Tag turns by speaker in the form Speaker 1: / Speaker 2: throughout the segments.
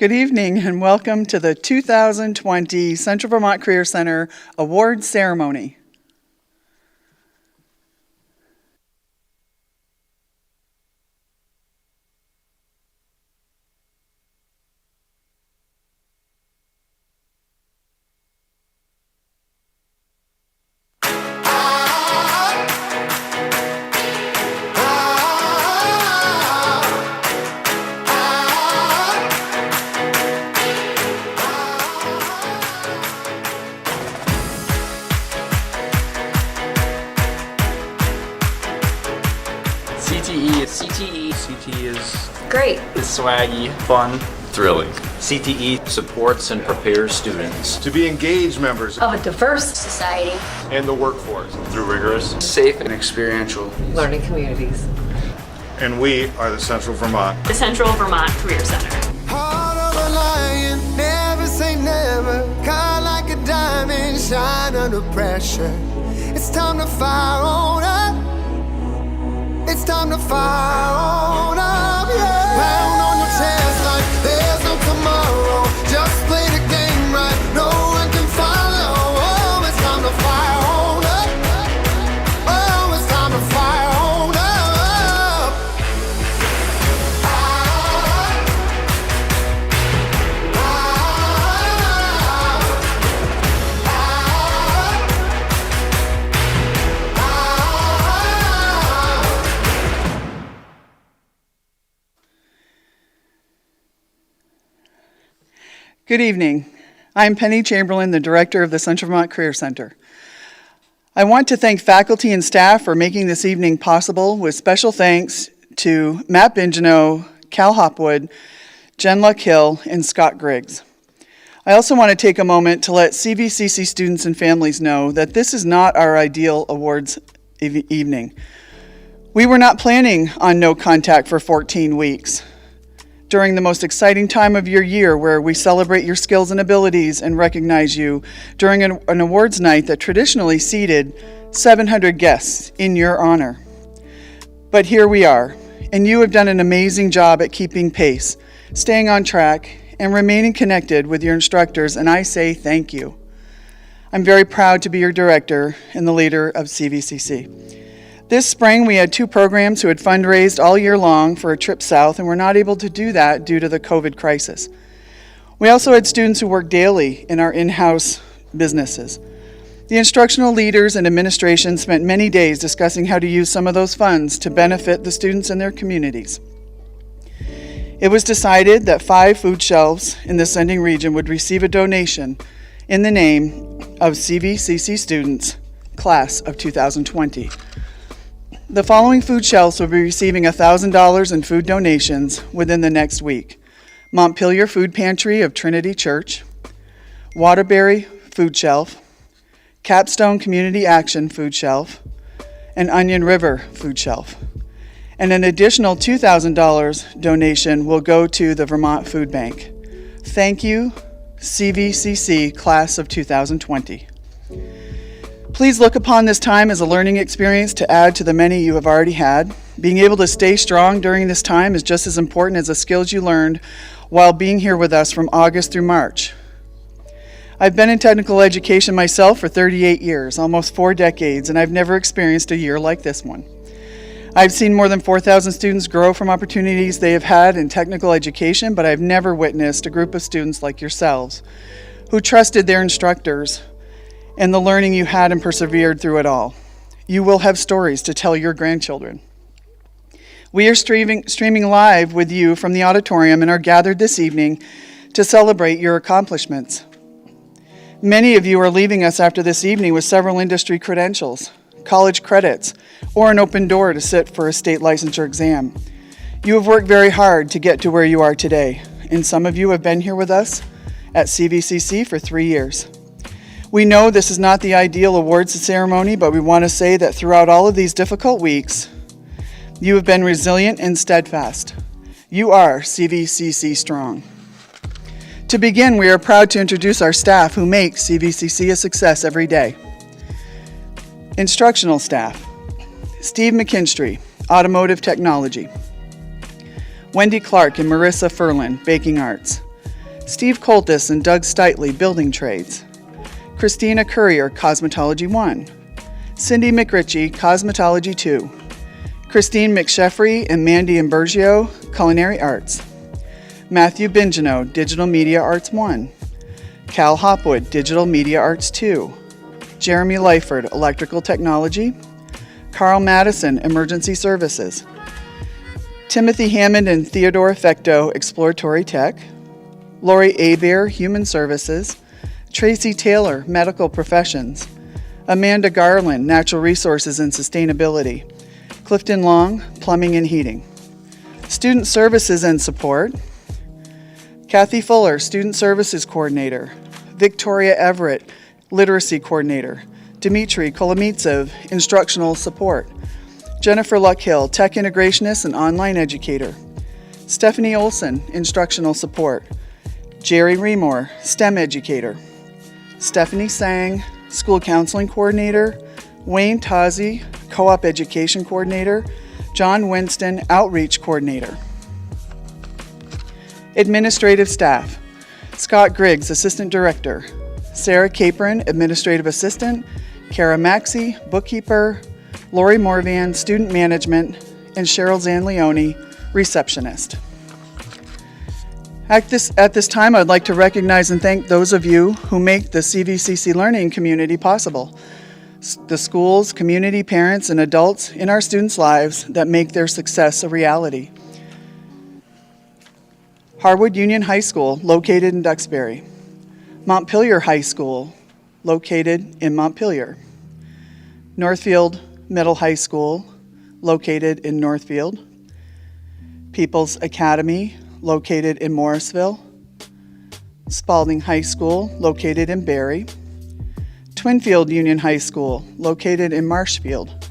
Speaker 1: Good evening and welcome to the 2020 Central Vermont Career Center Award Ceremony.
Speaker 2: CTE is
Speaker 3: great.
Speaker 2: It's swaggy, fun,
Speaker 4: thrilling.
Speaker 5: CTE supports and prepares students
Speaker 4: to be engaged members
Speaker 3: of a diverse society
Speaker 4: and the workforce
Speaker 5: through rigorous,
Speaker 2: safe, and experiential
Speaker 3: learning communities.
Speaker 4: And we are the Central Vermont.
Speaker 6: The Central Vermont Career Center.
Speaker 7: Heart of a lion, never say never. Cut like a diamond, shine under pressure. It's time to fire on up. It's time to fire on up, yeah. Pound on your chest like there's no tomorrow. Just play the game right, no one can follow. Oh, it's time to fire on up. Oh, it's time to fire on up.
Speaker 1: Good evening. I'm Penny Chamberlain, the Director of the Central Vermont Career Center. I want to thank faculty and staff for making this evening possible, with special thanks to Matt Bingenow, Cal Hopwood, Jen Luck-Hill, and Scott Griggs. I also want to take a moment to let CVCC students and families know that this is not our ideal awards evening. We were not planning on no contact for 14 weeks. During the most exciting time of your year, where we celebrate your skills and abilities and recognize you during an awards night that traditionally seated 700 guests in your honor. But here we are, and you have done an amazing job at keeping pace, staying on track, and remaining connected with your instructors, and I say thank you. I'm very proud to be your director and the leader of CVCC. This spring, we had two programs who had fundraised all year long for a trip south and were not able to do that due to the COVID crisis. We also had students who worked daily in our in-house businesses. The instructional leaders and administration spent many days discussing how to use some of those funds to benefit the students and their communities. It was decided that 5 food shelves in the sending region would receive a donation in the name of CVCC students, class of 2020. The following food shelves will be receiving $1,000 in food donations within the next week: Montpelier Food Pantry of Trinity Church, Waterbury Food Shelf, Capstone Community Action Food Shelf, and Onion River Food Shelf. And an additional $2,000 donation will go to the Vermont Food Bank. Thank you, CVCC Class of 2020. Please look upon this time as a learning experience to add to the many you have already had. Being able to stay strong during this time is just as important as the skills you learned while being here with us from August through March. I've been in technical education myself for 38 years, almost 4 decades, and I've never experienced a year like this one. I've seen more than 4,000 students grow from opportunities they have had in technical education, but I've never witnessed a group of students like yourselves who trusted their instructors and the learning you had and persevered through it all. You will have stories to tell your grandchildren. We are streaming live with you from the auditorium and are gathered this evening to celebrate your accomplishments. Many of you are leaving us after this evening with several industry credentials, college credits, or an open door to sit for a state licensure exam. You have worked very hard to get to where you are today, and some of you have been here with us at CVCC for 3 years. We know this is not the ideal awards ceremony, but we want to say that throughout all of these difficult weeks, you have been resilient and steadfast. You are CVCC strong. To begin, we are proud to introduce our staff who make CVCC a success every day. Instructional staff: Steve McKinstry, Automotive Technology; Wendy Clark and Marissa Furlan, Baking Arts; Steve Coltis and Doug Steitley, Building Trades. Christina Courier, Cosmetology 1. Cindy McRitchie, Cosmetology 2. Christine McSheffrey and Mandy Imbergio, Culinary Arts. Matthew Bingeno, Digital Media Arts 1. Cal Hopwood, Digital Media Arts 2. Jeremy Lyford, Electrical Technology. Carl Madison, Emergency Services. Timothy Hammond and Theodore Fecto, Exploratory Tech. Lori Abear, Human Services. Tracy Taylor, Medical Professions. Amanda Garland, Natural Resources and Sustainability. Clifton Long, Plumbing and Heating. Student Services and Support. Kathy Fuller, Student Services Coordinator. Victoria Everett, Literacy Coordinator. Dmitry Kolomitsev, Instructional Support. Jennifer Luckhill, Tech Integrationist and Online Educator. Stephanie Olson, Instructional Support. Jerry Remore, STEM Educator. Stephanie Sang, School Counseling Coordinator. Wayne Tazi, Co-op Education Coordinator. John Winston, Outreach Coordinator. Administrative Staff. Scott Griggs, Assistant Director. Sarah Capron, Administrative Assistant. Kara Maxey, Bookkeeper. Lori Morvan, Student Management. And Cheryl Zanleone, Receptionist. At this time, I'd like to recognize and thank those of you who make the CVCC learning community possible. The schools, community, parents, and adults in our students' lives that make their success a reality. Harwood Union High School, located in Duxbury. Montpelier High School, located in Montpelier. Northfield Middle High School, located in Northfield. People's Academy, located in Morrisville. Spalding High School, located in Barre. Twinfield Union High School, located in Marshfield.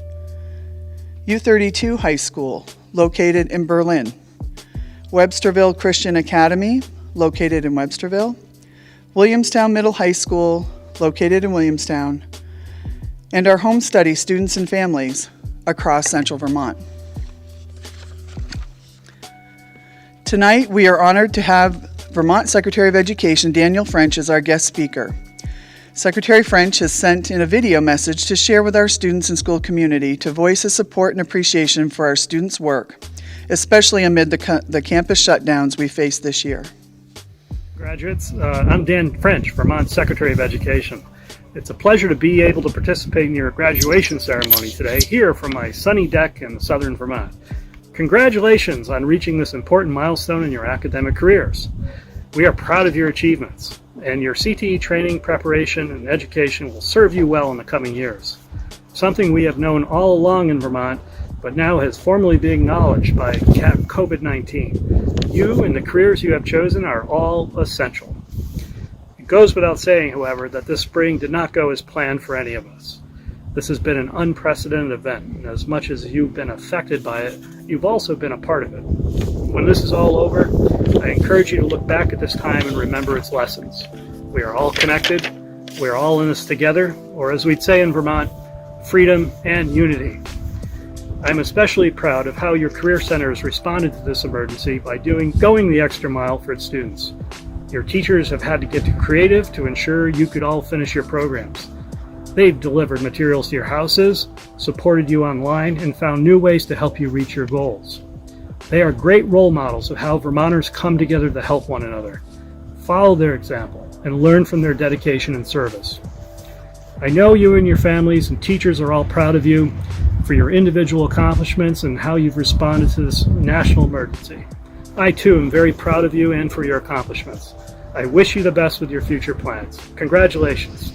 Speaker 1: U32 High School, located in Berlin. Websterville Christian Academy, located in Websterville. Williamstown Middle High School, located in Williamstown. And our home study students and families across Central Vermont. Tonight, we are honored to have Vermont Secretary of Education Daniel French as our guest speaker. Secretary French has sent in a video message to share with our students and school community to voice his support and appreciation for our students' work, especially amid the campus shutdowns we faced this year.
Speaker 6: Graduates, I'm Dan French, Vermont Secretary of Education. It's a pleasure to be able to participate in your graduation ceremony today here from my sunny deck in southern Vermont. Congratulations on reaching this important milestone in your academic careers. We are proud of your achievements, and your CTE training, preparation, and education will serve you well in the coming years. Something we have known all along in Vermont, but now has formally been acknowledged by COVID-19. You and the careers you have chosen are all essential. It goes without saying, however, that this spring did not go as planned for any of us. This has been an unprecedented event, and as much as you've been affected by it, you've also been a part of it. When this is all over, I encourage you to look back at this time and remember its lessons. We are all connected, we are all in this together, or as we'd say in Vermont, freedom and unity. I'm especially proud of how your Career Center has responded to this emergency by going the extra mile for its students. Your teachers have had to get creative to ensure you could all finish your programs. They've delivered materials to your houses, supported you online, and found new ways to help you reach your goals. They are great role models of how Vermonters come together to help one another. Follow their example and learn from their dedication and service. I know you and your families and teachers are all proud of you for your individual accomplishments and how you've responded to this national emergency. I too am very proud of you and for your accomplishments. I wish you the best with your future plans. Congratulations.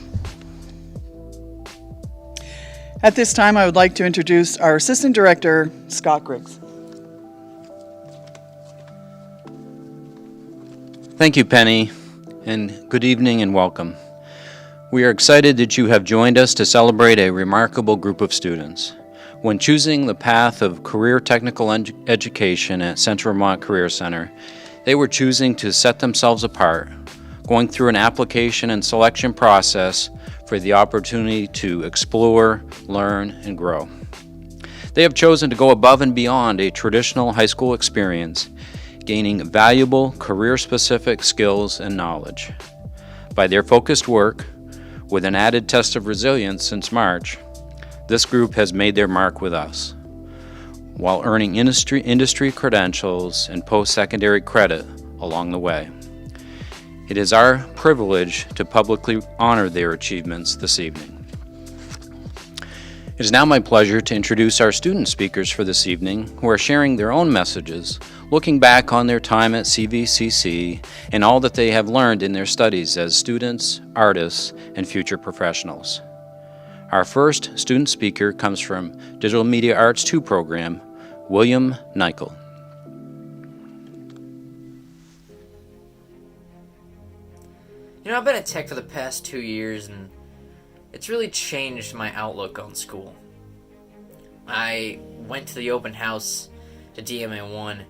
Speaker 1: At this time, I would like to introduce our Assistant Director, Scott Griggs.
Speaker 5: Thank you, Penny, and good evening and welcome. We are excited that you have joined us to celebrate a remarkable group of students. When choosing the path of career technical education at Central Vermont Career Center, they were choosing to set themselves apart, going through an application and selection process for the opportunity to explore, learn, and grow. They have chosen to go above and beyond a traditional high school experience, gaining valuable career-specific skills and knowledge. By their focused work, with an added test of resilience since March, this group has made their mark with us, while earning industry credentials and post-secondary credit along the way. It is our privilege to publicly honor their achievements this evening. It is now my pleasure to introduce our student speakers for this evening, who are sharing their own messages, looking back on their time at CVCC and all that they have learned in their studies as students, artists, and future professionals. Our first student speaker comes from Digital Media Arts 2 program, William Nichol.
Speaker 8: You know, I've been at Tech for the past 2 years, and it's really changed my outlook on school. I went to the open house to DMA1.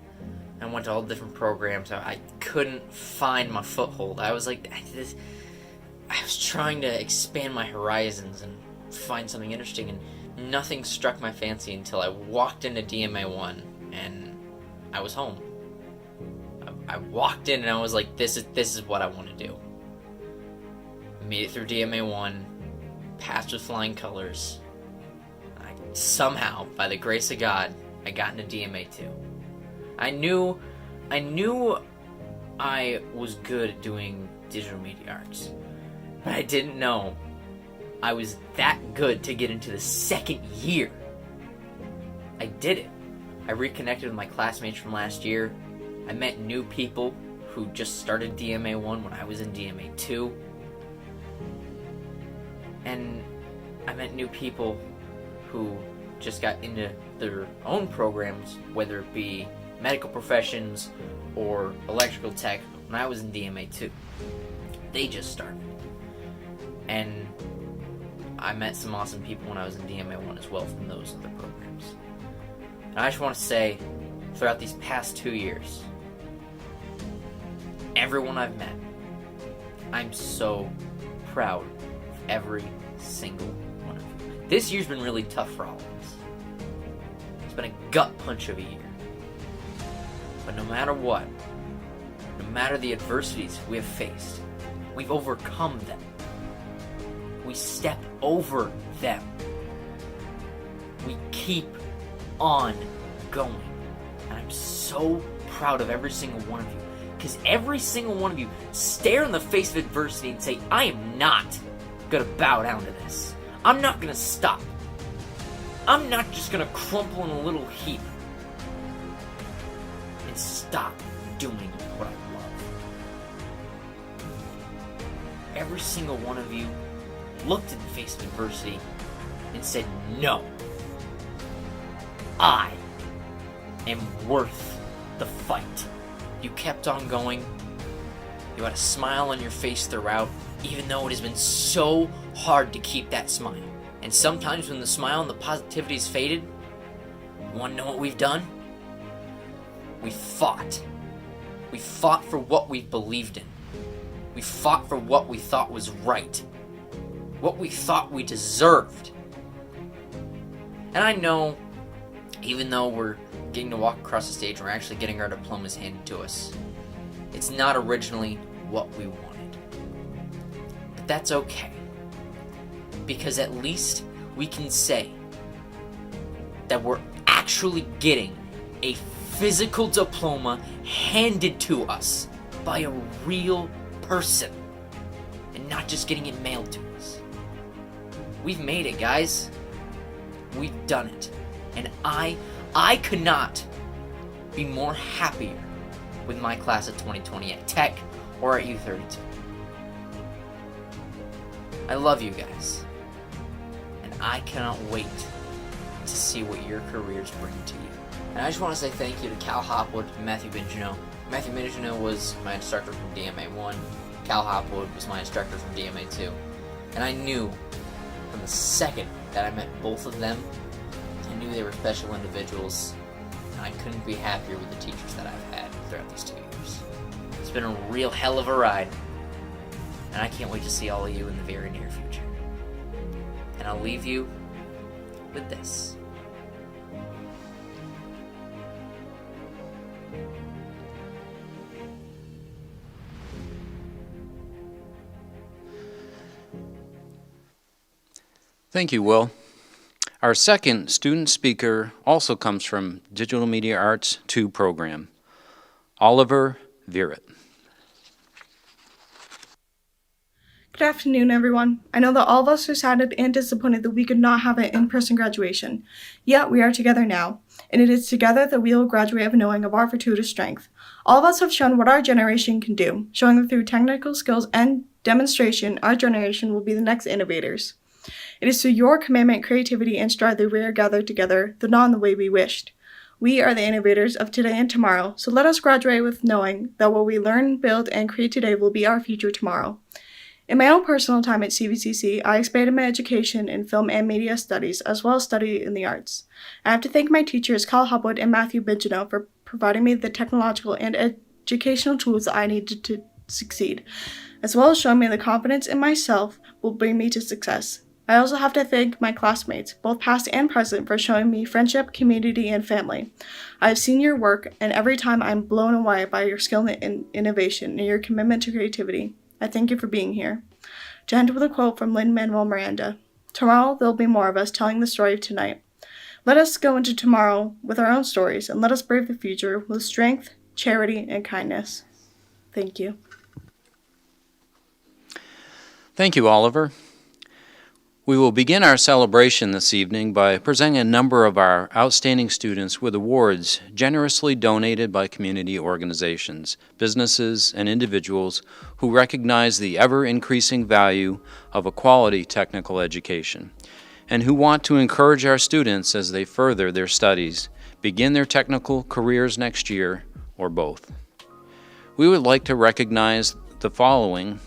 Speaker 8: I went to all the different programs. I couldn't find my foothold. I was like, I was trying to expand my horizons and find something interesting, and nothing struck my fancy until I walked into DMA1, and I was home. I walked in and I was like, this is what I want to do. I made it through DMA1, passed with flying colors. Somehow, by the grace of God, I got into DMA2. I knew I was good at doing digital media arts, but I didn't know I was that good to get into the second year. I did it. I reconnected with my classmates from last year. I met new people who just started DMA1 when I was in DMA2. And I met new people who just got into their own programs, whether it be medical professions or electrical tech, when I was in DMA2. They just started. And I met some awesome people when I was in DMA1 as well from those other programs. And I just want to say, throughout these past 2 years, everyone I've met, I'm so proud of every single one of you. This year's been really tough for all of us. It's been a gut punch of a year. But no matter what, no matter the adversities we have faced, we've overcome them. We step over them. We keep on going. And I'm so proud of every single one of you. Because every single one of you stare in the face of adversity and say, I am not going to bow down to this. I'm not going to stop. I'm not just going to crumple in a little heap and stop doing what I love. Every single one of you looked in the face of adversity and said, no, I am worth the fight. You kept on going. You had a smile on your face throughout, even though it has been so hard to keep that smile. And sometimes when the smile and the positivity is faded, you want to know what we've done? We fought. We fought for what we believed in. We fought for what we thought was right. What we thought we deserved. And I know, even though we're getting to walk across the stage, we're actually getting our diplomas handed to us. It's not originally what we wanted. But that's okay. Because at least we can say that we're actually getting a physical diploma handed to us by a real person. And not just getting it mailed to us. We've made it, guys. We've done it. And I could not be more happier with my class of 2020 at Tech or at U32. I love you guys. And I cannot wait to see what your careers bring to you. And I just want to say thank you to Cal Hopwood and Matthew Bingino. Matthew Bingino was my instructor from DMA1. Cal Hopwood was my instructor from DMA2. And I knew from the second that I met both of them, I knew they were special individuals, and I couldn't be happier with the teachers that I've had throughout these 2 years. It's been a real hell of a ride, and I can't wait to see all of you in the very near future. And I'll leave you with this.
Speaker 5: Thank you, Will. Our second student speaker also comes from Digital Media Arts 2 program, Oliver Viret.
Speaker 9: Good afternoon, everyone. I know that all of us are saddened and disappointed that we could not have an in-person graduation. Yet we are together now, and it is together that we will graduate of knowing of our fortuitous strength. All of us have shown what our generation can do, showing that through technical skills and demonstration, our generation will be the next innovators. It is through your commitment, creativity, and strive that we are gathered together, though not in the way we wished. We are the innovators of today and tomorrow, so let us graduate with knowing that what we learn, build, and create today will be our future tomorrow. In my own personal time at CVCC, I expanded my education in film and media studies, as well as study in the arts. I have to thank my teachers, Kyle Hopwood and Matthew Bidgeneau, for providing me the technological and educational tools that I needed to succeed, as well as showing me the confidence in myself will bring me to success. I also have to thank my classmates, both past and present, for showing me friendship, community, and family. I have seen your work, and every time I'm blown away by your skill and innovation and your commitment to creativity. I thank you for being here. To end with a quote from Lin-Manuel Miranda, "Tomorrow there'll be more of us telling the story of tonight. Let us go into tomorrow with our own stories, and let us brave the future with strength, charity, and kindness." Thank you.
Speaker 5: Thank you, Oliver. We will begin our celebration this evening by presenting a number of our outstanding students with awards generously donated by community organizations, businesses, and individuals who recognize the ever-increasing value of a quality technical education and who want to encourage our students as they further their studies, begin their technical careers next year, or both. We would like to recognize the following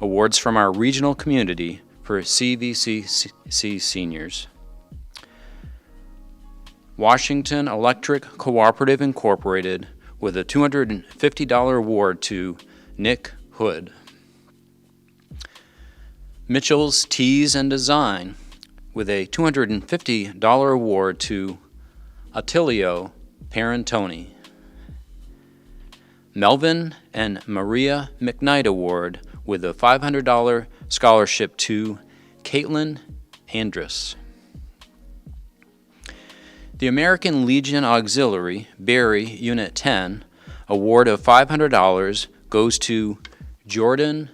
Speaker 5: awards from our regional community for CVCC seniors. Washington Electric Cooperative Incorporated with a $250 award to Nick Hood. Mitchell's Teas and Design with a $250 award to Attilio Parentoni. Melvin and Maria McKnight Award with a $500 scholarship to Caitlin Andrus. The American Legion Auxiliary, Barre Unit 10, award of $500 goes to Jordan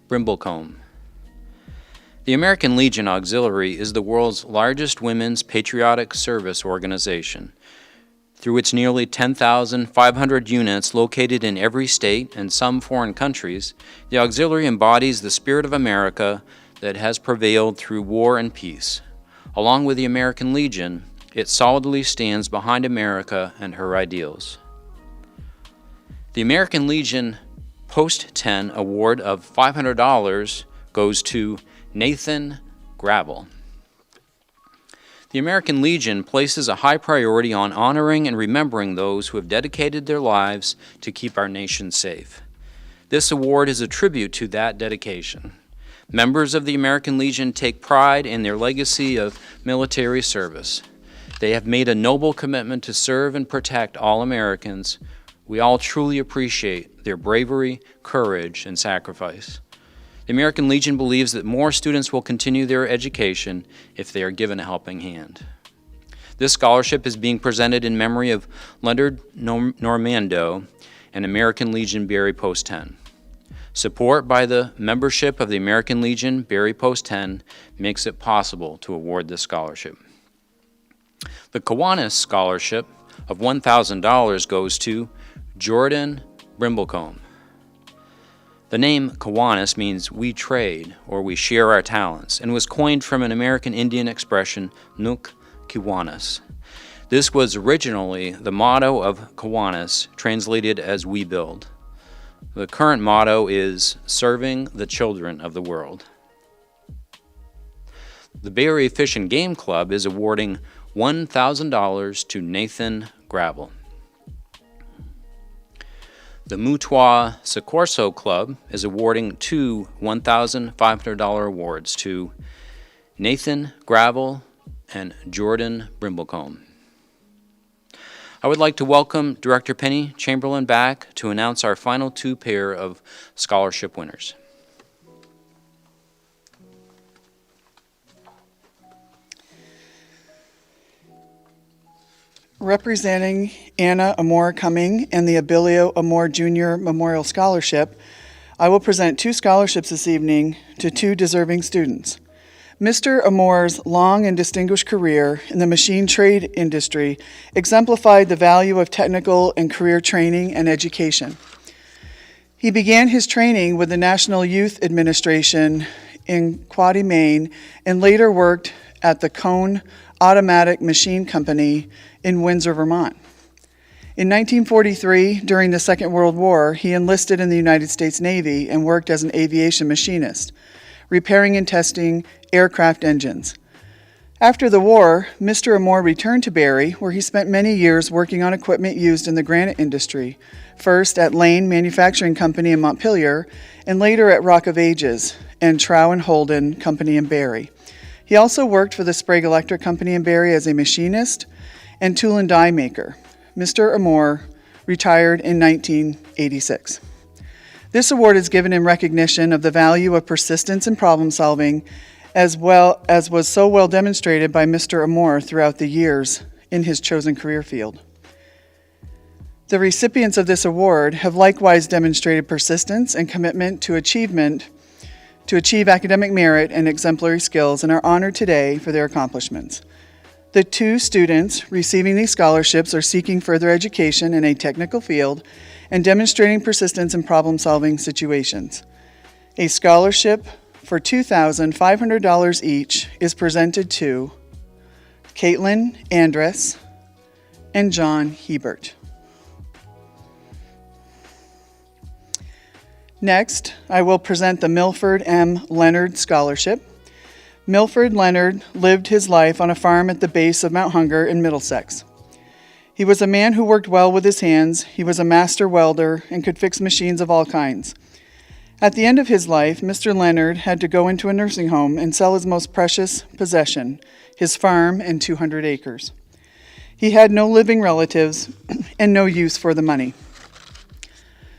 Speaker 5: Brimblecombe. The American Legion Auxiliary is the world's largest women's patriotic service organization. Through its nearly 10,500 units located in every state and some foreign countries, the auxiliary embodies the spirit of America that has prevailed through war and peace. Along with the American Legion, it solidly stands behind America and her ideals. The American Legion Post-10 award of $500 goes to Nathan Gravel. The American Legion places a high priority on honoring and remembering those who have dedicated their lives to keep our nation safe. This award is a tribute to that dedication. Members of the American Legion take pride in their legacy of military service. They have made a noble commitment to serve and protect all Americans. We all truly appreciate their bravery, courage, and sacrifice. The American Legion believes that more students will continue their education if they are given a helping hand. This scholarship is being presented in memory of Leonard Normando and American Legion Barre Post 10. Support by the membership of the American Legion Barre Post 10 makes it possible to award this scholarship. The Kiwanis Scholarship of $1,000 goes to Jordan Brimblecombe. The name Kiwanis means we trade or we share our talents and was coined from an American Indian expression, Nuk Kiwanis. This was originally the motto of Kiwanis, translated as we build. The current motto is serving the children of the world. The Barre Fish and Game Club is awarding $1,000 to Nathan Gravel. The Mutua Soccorso Club is awarding two $1,500 awards to Nathan Gravel and Jordan Brimblecombe. I would like to welcome Director Penny Chamberlain back to announce our final two pair of scholarship winners.
Speaker 1: Representing Anna Amore Cumming and the Abilio Amore Jr. Memorial Scholarship, I will present 2 scholarships this evening to 2 deserving students. Mr. Amore's long and distinguished career in the machine trade industry exemplified the value of technical and career training and education. He began his training with the National Youth Administration in Quoddy, Maine, and later worked at the Cone Automatic Machine Company in Windsor, Vermont. In 1943, during the Second World War, he enlisted in the United States Navy and worked as an aviation machinist, repairing and testing aircraft engines. After the war, Mr. Amore returned to Barre, where he spent many years working on equipment used in the granite industry, first at Lane Manufacturing Company in Montpelier, and later at Rock of Ages and Trow and Holden Company in Barre. He also worked for the Sprague Electric Company in Barre as a machinist and tool and die maker. Mr. Amore retired in 1986. This award is given in recognition of the value of persistence and problem solving, as well as was so well demonstrated by Mr. Amore throughout the years in his chosen career field. The recipients of this award have likewise demonstrated persistence and commitment to achieve academic merit and exemplary skills, and are honored today for their accomplishments. The 2 students receiving these scholarships are seeking further education in a technical field and demonstrating persistence in problem-solving situations. A scholarship for $2,500 each is presented to Caitlin Andress and John Hebert. Next, I will present the Milford M. Leonard Scholarship. Milford Leonard lived his life on a farm at the base of Mount Hunger in Middlesex. He was a man who worked well with his hands. He was a master welder and could fix machines of all kinds. At the end of his life, Mr. Leonard had to go into a nursing home and sell his most precious possession, his farm and 200 acres. He had no living relatives and no use for the money.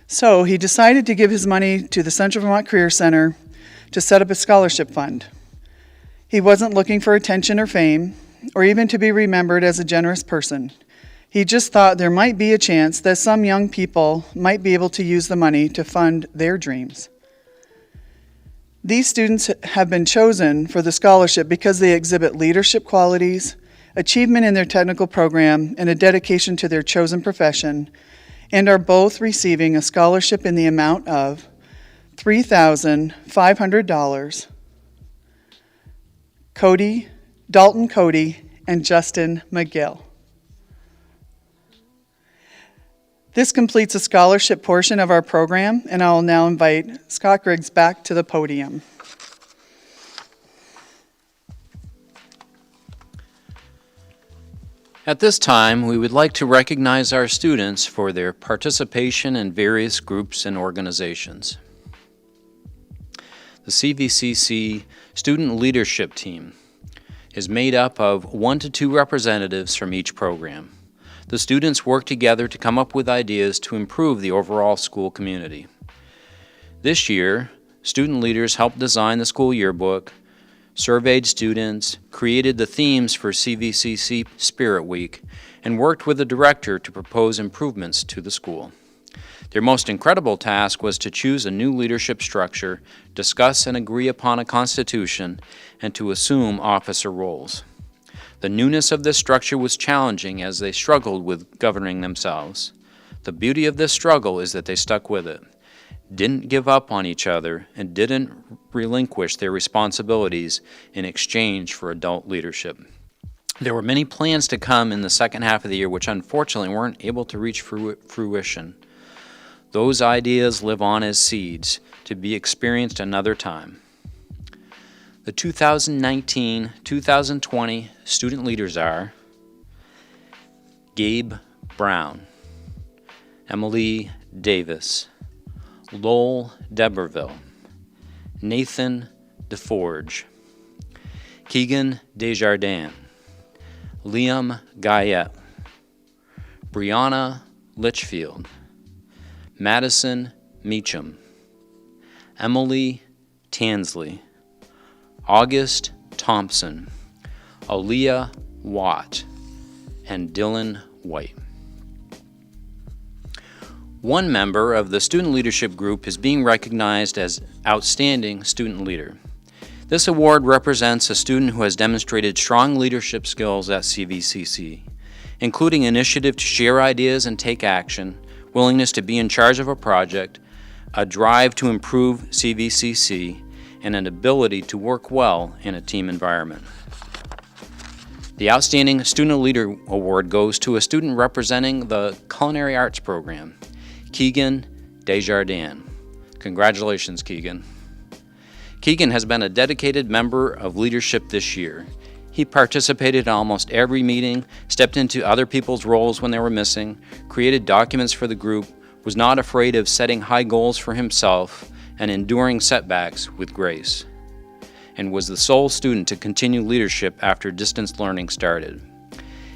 Speaker 1: So he decided to give his money to the Central Vermont Career Center to set up a scholarship fund. He wasn't looking for attention or fame, or even to be remembered as a generous person. He just thought there might be a chance that some young people might be able to use the money to fund their dreams. These students have been chosen for the scholarship because they exhibit leadership qualities, achievement in their technical program, and a dedication to their chosen profession, and are both receiving a scholarship in the amount of $3,500. Dalton Cody, and Justin McGill. This completes the scholarship portion of our program, and I will now invite Scott Griggs back to the podium.
Speaker 5: At this time, we would like to recognize our students for their participation in various groups and organizations. The CVCC Student Leadership Team is made up of 1 to 2 representatives from each program. The students work together to come up with ideas to improve the overall school community. This year, student leaders helped design the school yearbook, surveyed students, created the themes for CVCC Spirit Week, and worked with the director to propose improvements to the school. Their most incredible task was to choose a new leadership structure, discuss and agree upon a constitution, and to assume officer roles. The newness of this structure was challenging as they struggled with governing themselves. The beauty of this struggle is that they stuck with it, didn't give up on each other, and didn't relinquish their responsibilities in exchange for adult leadership. There were many plans to come in the second half of the year which unfortunately weren't able to reach fruition. Those ideas live on as seeds to be experienced another time. The 2019-2020 student leaders are Gabe Brown, Emily Davis, Lowell Deberville, Nathan DeForge, Keegan Desjardins, Liam Guyette, Brianna Litchfield, Madison Meacham, Emily Tansley, August Thompson, Aaliyah Watt, and Dylan White. One member of the student leadership group is being recognized as Outstanding Student Leader. This award represents a student who has demonstrated strong leadership skills at CVCC, including initiative to share ideas and take action, willingness to be in charge of a project, a drive to improve CVCC, and an ability to work well in a team environment. The Outstanding Student Leader Award goes to a student representing the Culinary Arts Program, Keegan Desjardins. Congratulations, Keegan. Keegan has been a dedicated member of leadership this year. He participated in almost every meeting, stepped into other people's roles when they were missing, created documents for the group, was not afraid of setting high goals for himself and enduring setbacks with grace, and was the sole student to continue leadership after distance learning started.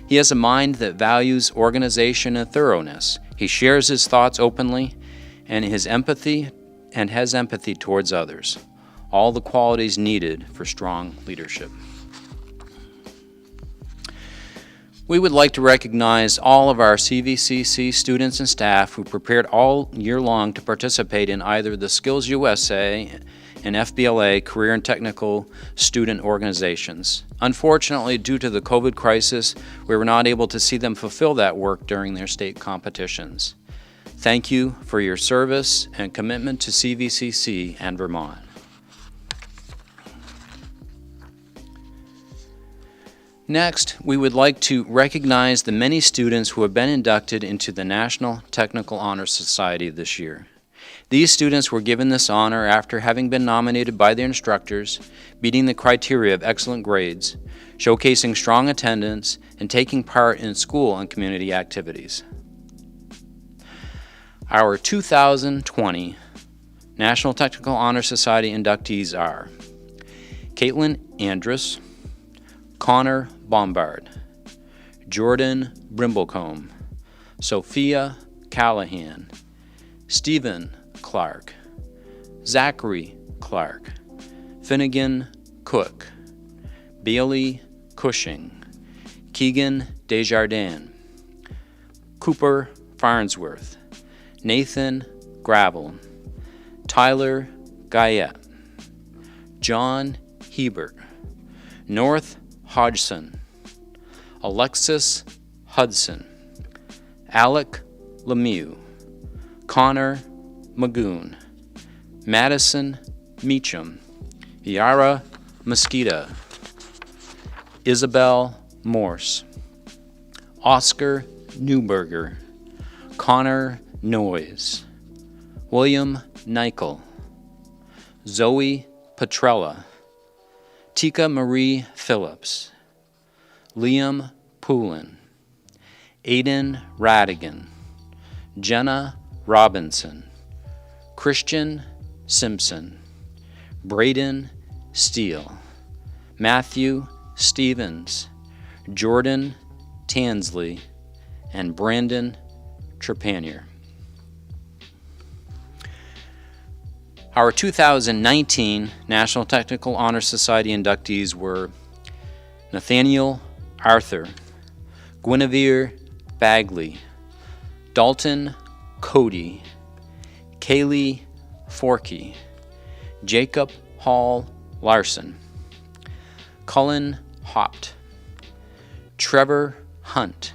Speaker 5: He has a mind that values organization and thoroughness. He shares his thoughts openly and has empathy towards others. All the qualities needed for strong leadership. We would like to recognize all of our CVCC students and staff who prepared all year long to participate in either the Skills USA and FBLA career and technical student organizations. Unfortunately, due to the COVID crisis, we were not able to see them fulfill that work during their state competitions. Thank you for your service and commitment to CVCC and Vermont. Next, we would like to recognize the many students who have been inducted into the National Technical Honor Society this year. These students were given this honor after having been nominated by their instructors, meeting the criteria of excellent grades, showcasing strong attendance, and taking part in school and community activities. Our 2020 National Technical Honor Society inductees are Caitlin Andrus, Connor Bombard, Jordan Brimblecombe, Sophia Callahan, Stephen Clark, Zachary Clark, Finnegan Cook, Bailey Cushing, Keegan Desjardins, Cooper Farnsworth, Nathan Gravel, Tyler Guyette, John Hebert, North Hodgson, Alexis Hudson, Alec Lemieux, Connor Magoon, Madison Meacham, Yara Mosquita, Isabel Morse, Oscar Newberger, Connor Noyes, William Nichol, Zoe Petrella, Tika Marie Phillips, Liam Poulin, Aiden Radigan, Jenna Robinson, Christian Simpson, Braden Steele, Matthew Stevens, Jordan Tansley, and Brandon Trepanier. Our 2019 National Technical Honor Society inductees were Nathaniel Arthur, Guinevere Bagley, Dalton Cody, Kaylee Forkey, Jacob Hall Larson, Cullen Hopt, Trevor Hunt,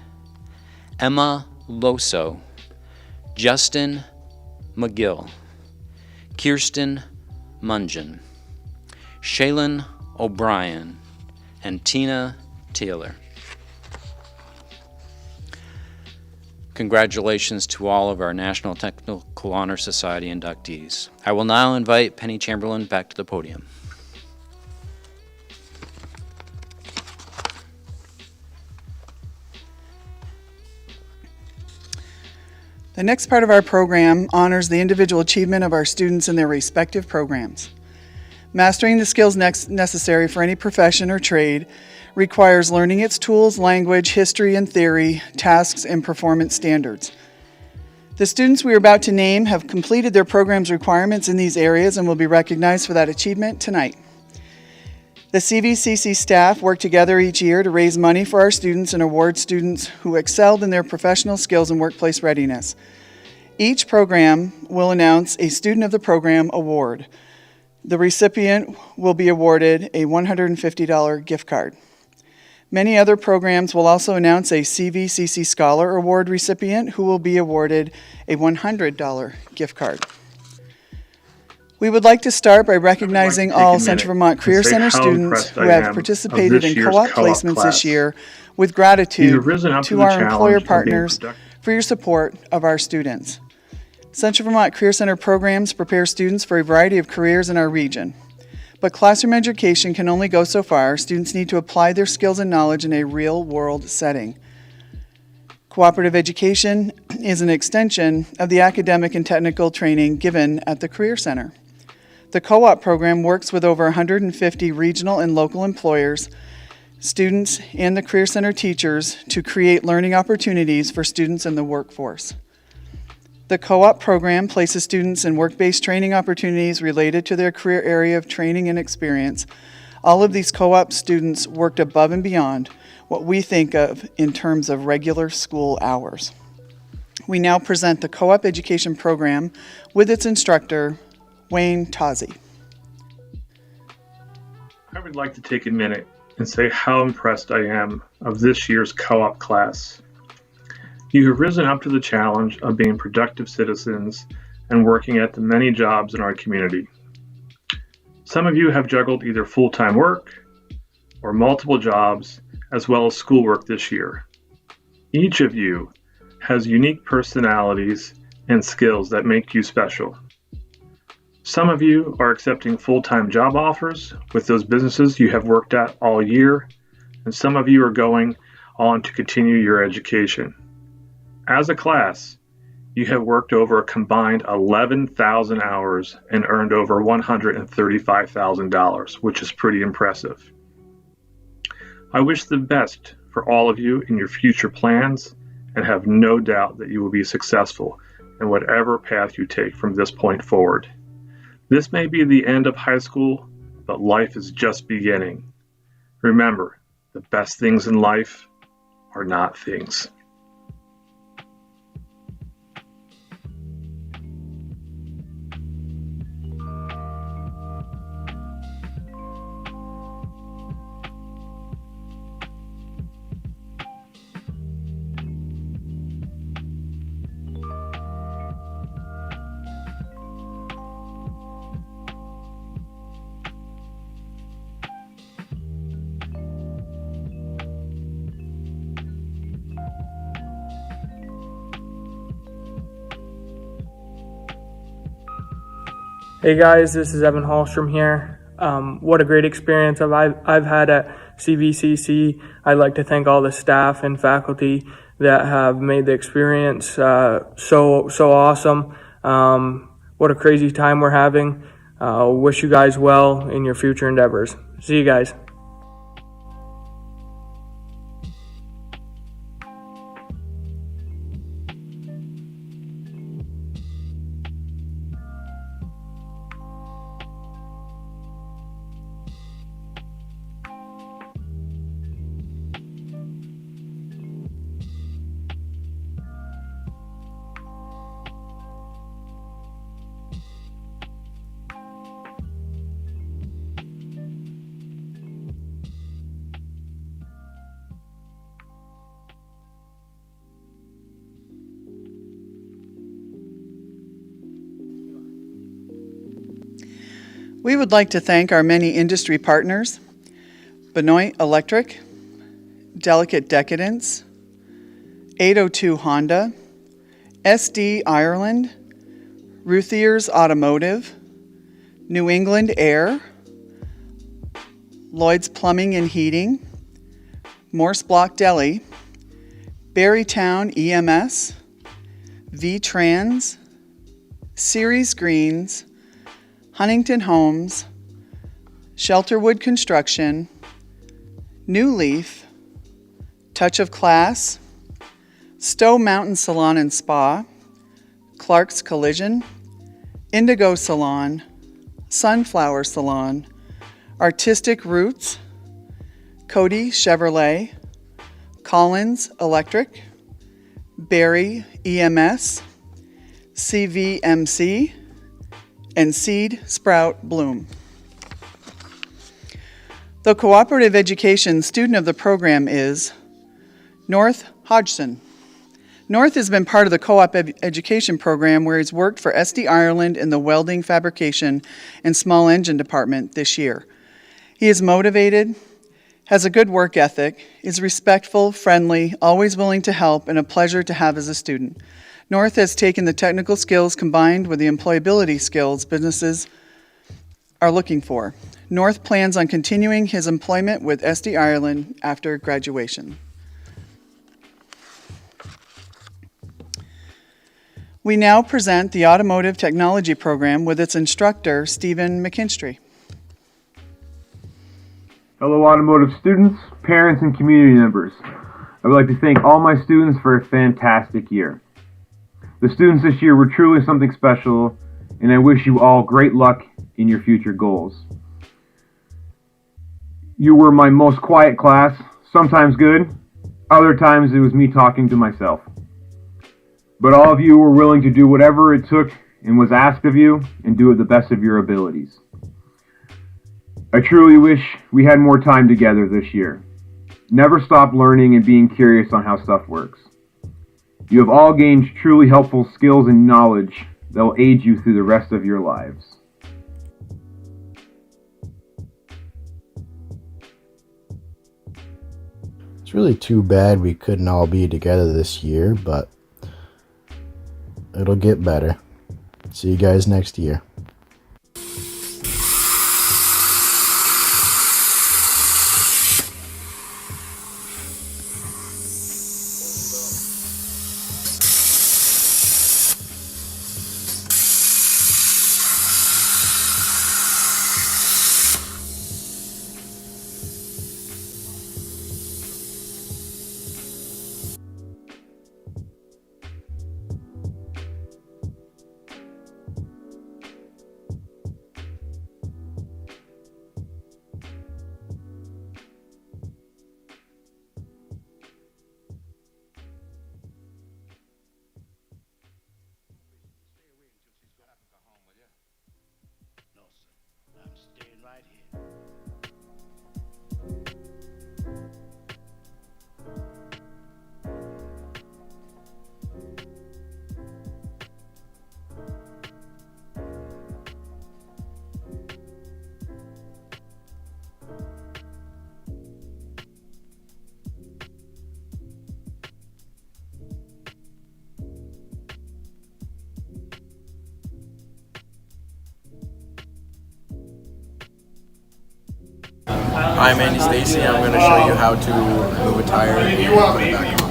Speaker 5: Emma Loso, Justin McGill, Kirsten Mungeon, Shaylin O'Brien, and Tina Taylor. Congratulations to all of our National Technical Honor Society inductees. I will now invite Penny Chamberlain back to the podium.
Speaker 1: The next part of our program honors the individual achievement of our students in their respective programs. Mastering the skills necessary for any profession or trade requires learning its tools, language, history and theory, tasks, and performance standards. The students we are about to name have completed their program's requirements in these areas and will be recognized for that achievement tonight. The CVCC staff work together each year to raise money for our students and award students who excelled in their professional skills and workplace readiness. Each program will announce a Student of the Program award. The recipient will be awarded a $150 gift card. Many other programs will also announce a CVCC Scholar Award recipient who will be awarded a $100 gift card. We would like to start by recognizing all Central Vermont Career Center students who have participated in co-op placements this year with gratitude to our employer partners for your support of our students. Central Vermont Career Center programs prepare students for a variety of careers in our region. But classroom education can only go so far. Students need to apply their skills and knowledge in a real-world setting. Cooperative education is an extension of the academic and technical training given at the Career Center. The co-op program works with over 150 regional and local employers, students, and the Career Center teachers to create learning opportunities for students in the workforce. The co-op program places students in work-based training opportunities related to their career area of training and experience. All of these co-op students worked above and beyond what we think of in terms of regular school hours. We now present the co-op education program with its instructor, Wayne Tozzi.
Speaker 10: I would like to take a minute and say how impressed I am of this year's co-op class. You have risen up to the challenge of being productive citizens and working at the many jobs in our community. Some of you have juggled either full-time work or multiple jobs as well as schoolwork this year. Each of you has unique personalities and skills that make you special. Some of you are accepting full-time job offers with those businesses you have worked at all year, and some of you are going on to continue your education. As a class, you have worked over a combined 11,000 hours and earned over $135,000, which is pretty impressive. I wish the best for all of you in your future plans and have no doubt that you will be successful in whatever path you take from this point forward. This may be the end of high school, but life is just beginning. Remember, the best things in life are not things.
Speaker 11: Hey guys, this is Evan Hallstrom here. What a great experience I've had at CVCC. I'd like to thank all the staff and faculty that have made the experience so awesome. What a crazy time we're having. Wish you guys well in your future endeavors. See you guys.
Speaker 1: We would like to thank our many industry partners, Benoit Electric, Decadence, 802 Honda, SD Ireland, Routhier's Automotive, New England Air, Lloyd's Plumbing and Heating, Morse Deli, Barre Town EMS, VTRANS, CERES Greens, Huntington Homes, Shelterwood Construction, New Leaf, Touch of Class, Stowe Mountain Salon and Spa, Clark's Collision, Indigo Salon, Sunflower Salon, Artistic Roots, Cody Chevrolet, Collins Electric, Barre EMS, CVMC, and Seed Sprout Bloom. The Cooperative Education student of the program is North Hodgson. North has been part of the co-op education program where he's worked for SD Ireland in the welding, fabrication, and small engine department this year. He is motivated, has a good work ethic, is respectful, friendly, always willing to help, and a pleasure to have as a student. North has taken the technical skills combined with the employability skills businesses are looking for. North plans on continuing his employment with SD Ireland after graduation. We now present the Automotive Technology Program with its instructor, Stephen McKinstry.
Speaker 12: Fellow automotive students, parents, and community members, I would like to thank all my students for a fantastic year. The students this year were truly something special, and I wish you all great luck in your future goals. You were my most quiet class, sometimes good, other times it was me talking to myself. But all of you were willing to do whatever it took and was asked of you, and do it the best of your abilities. I truly wish we had more time together this year. Never stop learning and being curious on how stuff works. You have all gained truly helpful skills and knowledge that will aid you through the rest of your lives.
Speaker 13: It's really too bad we couldn't all be together this year, but it'll get better. See you guys next year.
Speaker 14: I'm Andy Stacy. I'm going to show you how to move a tire and put it back on.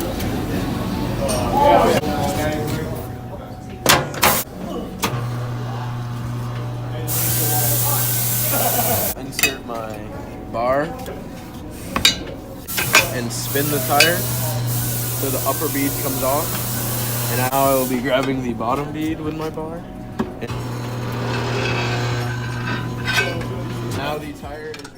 Speaker 14: Insert my bar and spin the tire so the upper bead comes off. And now I will be grabbing the bottom bead with my bar. And now the tire is removed.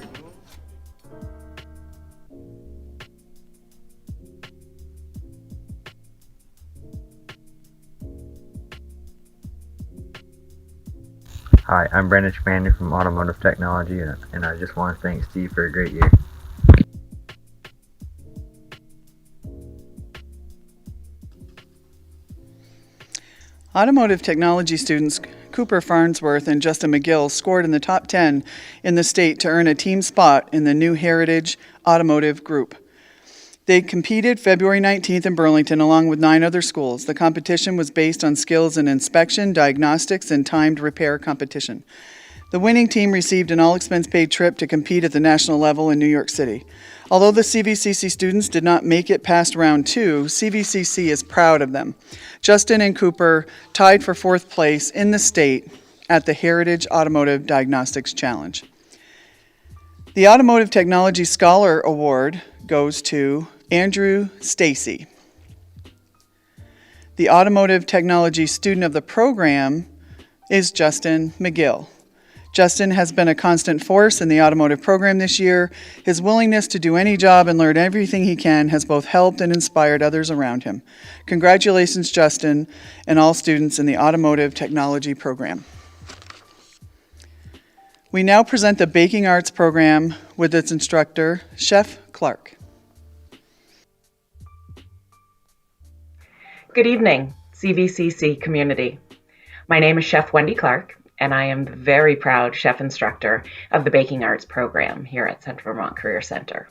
Speaker 15: Hi, I'm Brandon Schmander from Automotive Technology, and I just want to thank Steve for a great year.
Speaker 1: Automotive technology students Cooper Farnsworth and Justin McGill scored in the top 10 in the state to earn a team spot in the New Heritage Automotive Group. They competed February 19th in Burlington along with 9 other schools. The competition was based on skills in inspection, diagnostics, and timed repair competition. The winning team received an all-expense-paid trip to compete at the national level in New York City. Although the CVCC students did not make it past round 2, CVCC is proud of them. Justin and Cooper tied for 4th place in the state at the Heritage Automotive Diagnostics Challenge. The Automotive Technology Scholar Award goes to Andrew Stacy. The Automotive Technology Student of the Program is Justin McGill. Justin has been a constant force in the automotive program this year. His willingness to do any job and learn everything he can has both helped and inspired others around him. Congratulations, Justin, and all students in the automotive technology program. We now present the Baking Arts program with its instructor, Chef Clark.
Speaker 16: Good evening, CVCC community. My name is Chef Wendy Clark, and I am the very proud chef instructor of the Baking Arts program here at Central Vermont Career Center.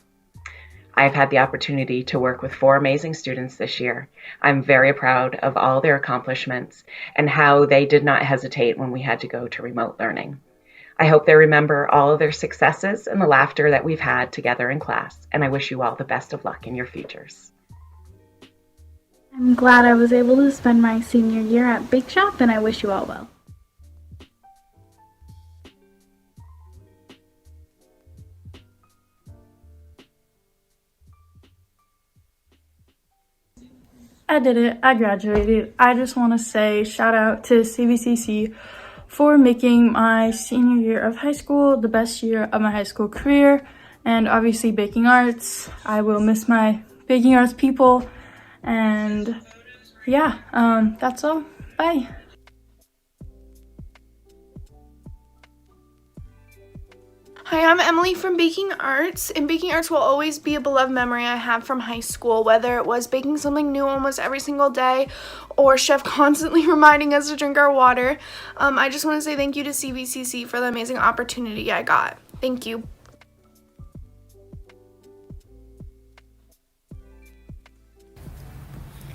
Speaker 16: I've had the opportunity to work with 4 amazing students this year. I'm very proud of all their accomplishments and how they did not hesitate when we had to go to remote learning. I hope they remember all of their successes and the laughter that we've had together in class, and I wish you all the best of luck in your futures.
Speaker 17: I'm glad I was able to spend my senior year at Bake Shop, and I wish you all well. I did it. I graduated. I just want to say shout out to CVCC for making my senior year of high school the best year of my high school career, and obviously Baking Arts. I will miss my Baking Arts people. And yeah, that's all. Bye.
Speaker 18: Hi, I'm Emily from Baking Arts, and Baking Arts will always be a beloved memory I have from high school, whether it was baking something new almost every single day or Chef constantly reminding us to drink our water. I just want to say thank you to CVCC for the amazing opportunity I got. Thank you.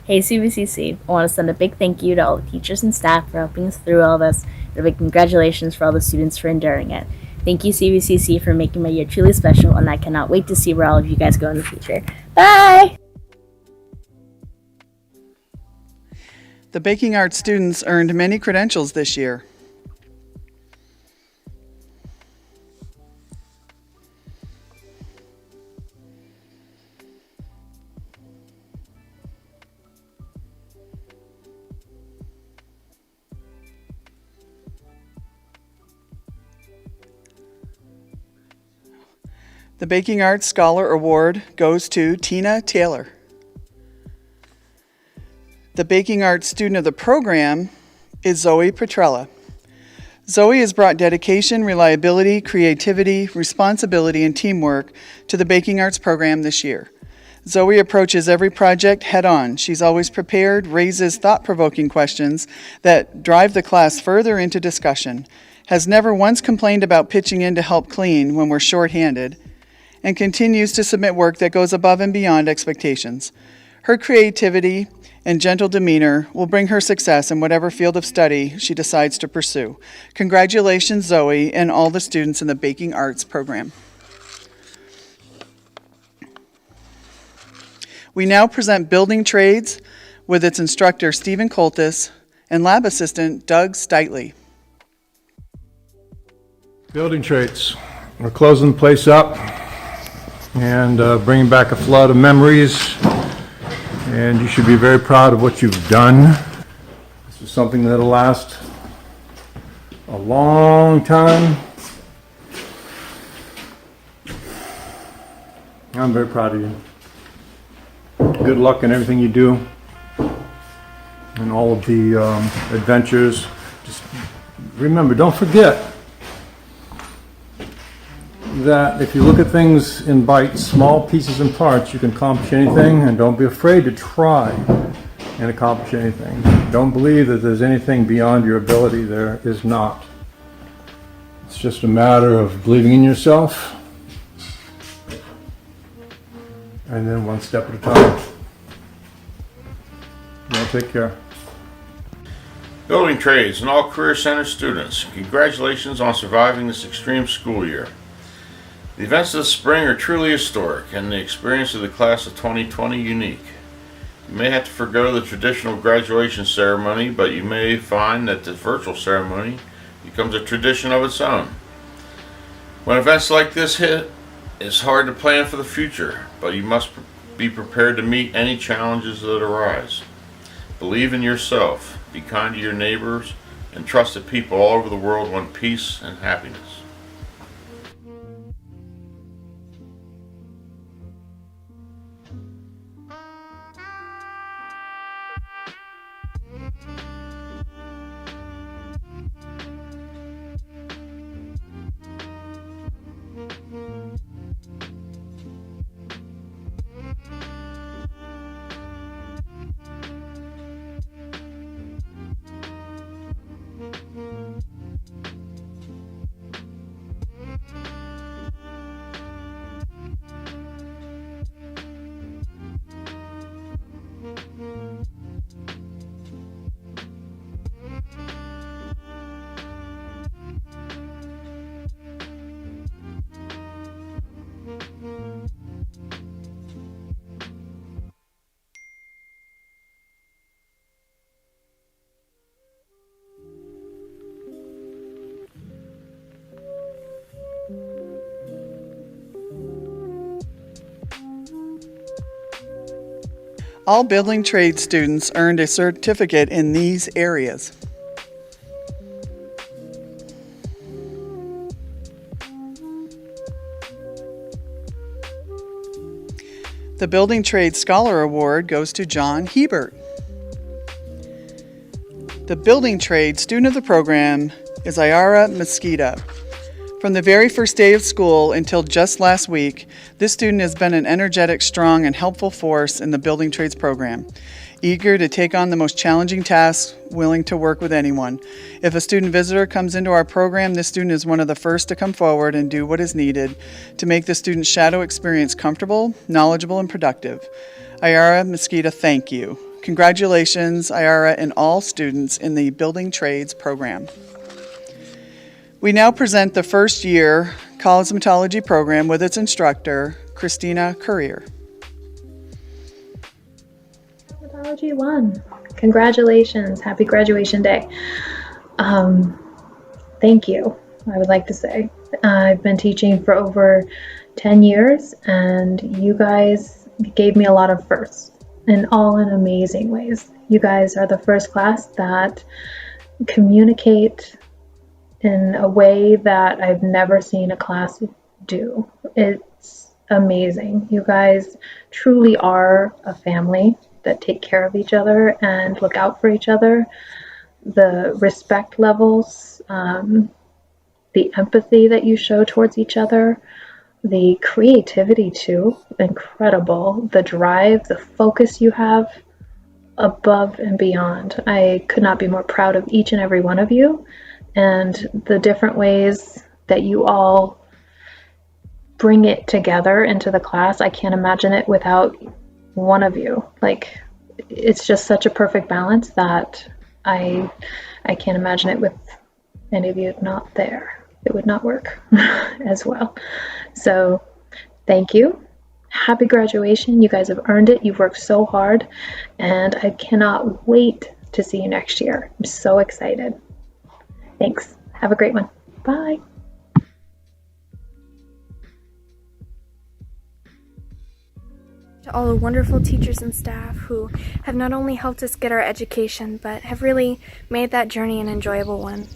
Speaker 19: Hey CVCC, I want to send a big thank you to all the teachers and staff for helping us through all this, and a big congratulations for all the students for enduring it. Thank you CVCC for making my year truly special, and I cannot wait to see where all of you guys go in the future. Bye!
Speaker 1: The Baking Arts students earned many credentials this year. The Baking Arts Scholar Award goes to Tina Taylor. The Baking Arts student of the program is Zoe Petrella. Zoe has brought dedication, reliability, creativity, responsibility, and teamwork to the Baking Arts program this year. Zoe approaches every project head-on. She's always prepared, raises thought-provoking questions that drive the class further into discussion, has never once complained about pitching in to help clean when we're short-handed, and continues to submit work that goes above and beyond expectations. Her creativity and gentle demeanor will bring her success in whatever field of study she decides to pursue. Congratulations, Zoe, and all the students in the Baking Arts program. We now present Building Trades with its instructor, Stephen Coltis, and lab assistant, Doug Steitley.
Speaker 20: Building Trades. We're closing the place up and bringing back a flood of memories, and you should be very proud of what you've done. This is something that'll last a long time. I'm very proud of you. Good luck in everything you do and all of the adventures. Just remember, don't forget that if you look at things in bites, small pieces and parts, you can accomplish anything, and don't be afraid to try and accomplish anything. Don't believe that there's anything beyond your ability. There is not. It's just a matter of believing in yourself, and then one step at a time. Well, take care.
Speaker 4: Building Trades and all Career Center students, congratulations on surviving this extreme school year. The events of the spring are truly historic, and the experience of the class of 2020 unique. You may have to forgo the traditional graduation ceremony, but you may find that the virtual ceremony becomes a tradition of its own. When events like this hit, it's hard to plan for the future, but you must be prepared to meet any challenges that arise. Believe in yourself, be kind to your neighbors, and trusted people all over the world want peace and happiness.
Speaker 1: All building trade students earned a certificate in these areas. The Building Trade Scholar Award goes to John Hebert. The Building Trade Student of the Program is Ayara Mesquita. From the very first day of school until just last week, this student has been an energetic, strong, and helpful force in the Building Trades program. Eager to take on the most challenging tasks, willing to work with anyone. If a student visitor comes into our program, this student is one of the first to come forward and do what is needed to make the student's shadow experience comfortable, knowledgeable, and productive. Ayara Mesquita, thank you. Congratulations, Ayara, and all students in the Building Trades program. We now present the first year cosmetology program with its instructor, Christina Courier.
Speaker 21: Cosmetology 1. Congratulations. Happy graduation day. Thank you, I would like to say. I've been teaching for over 10 years, and you guys gave me a lot of firsts, and all in amazing ways. You guys are the first class that communicate in a way that I've never seen a class do. It's amazing. You guys truly are a family that take care of each other and look out for each other. The respect levels, the empathy that you show towards each other, the creativity too, incredible. The drive, the focus you have, above and beyond. I could not be more proud of each and every one of you, and the different ways that you all bring it together into the class. I can't imagine it without one of you. Like, it's just such a perfect balance that I can't imagine it with any of you not there. It would not work as well. So thank you. Happy graduation. You guys have earned it. You've worked so hard, and I cannot wait to see you next year. I'm so excited. Thanks. Have a great one. Bye.
Speaker 18: To all the wonderful teachers and staff who have not only helped us get our education, but have really made that journey an enjoyable one.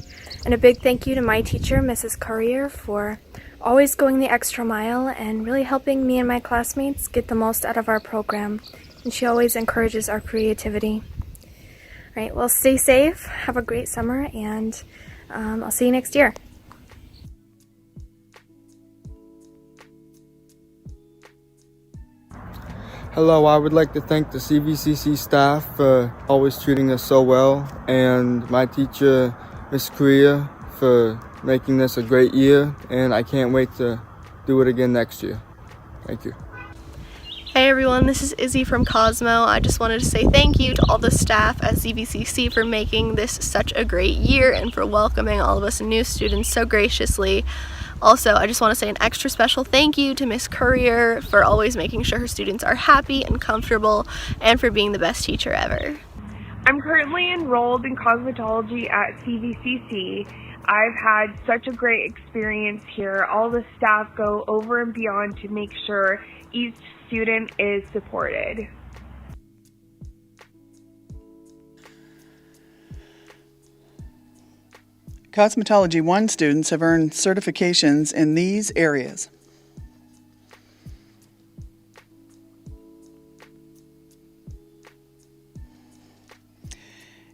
Speaker 18: And a big thank you to my teacher, Mrs. Courier, for always going the extra mile and really helping me and my classmates get the most out of our program. And she always encourages our creativity. All right, well, stay safe, have a great summer, and I'll see you next year.
Speaker 22: Hello, I would like to thank the CVCC staff for always treating us so well, and my teacher, Ms. Korea, for making this a great year, and I can't wait to do it again next year. Thank you.
Speaker 23: Hey everyone, this is Izzy from Cosmo. I just wanted to say thank you to all the staff at CVCC for making this such a great year and for welcoming all of us new students so graciously. Also, I just want to say an extra special thank you to Miss Courier for always making sure her students are happy and comfortable, and for being the best teacher ever.
Speaker 24: I'm currently enrolled in cosmetology at CVCC. I've had such a great experience here. All the staff go over and beyond to make sure each student is supported.
Speaker 1: Cosmetology 1 students have earned certifications in these areas.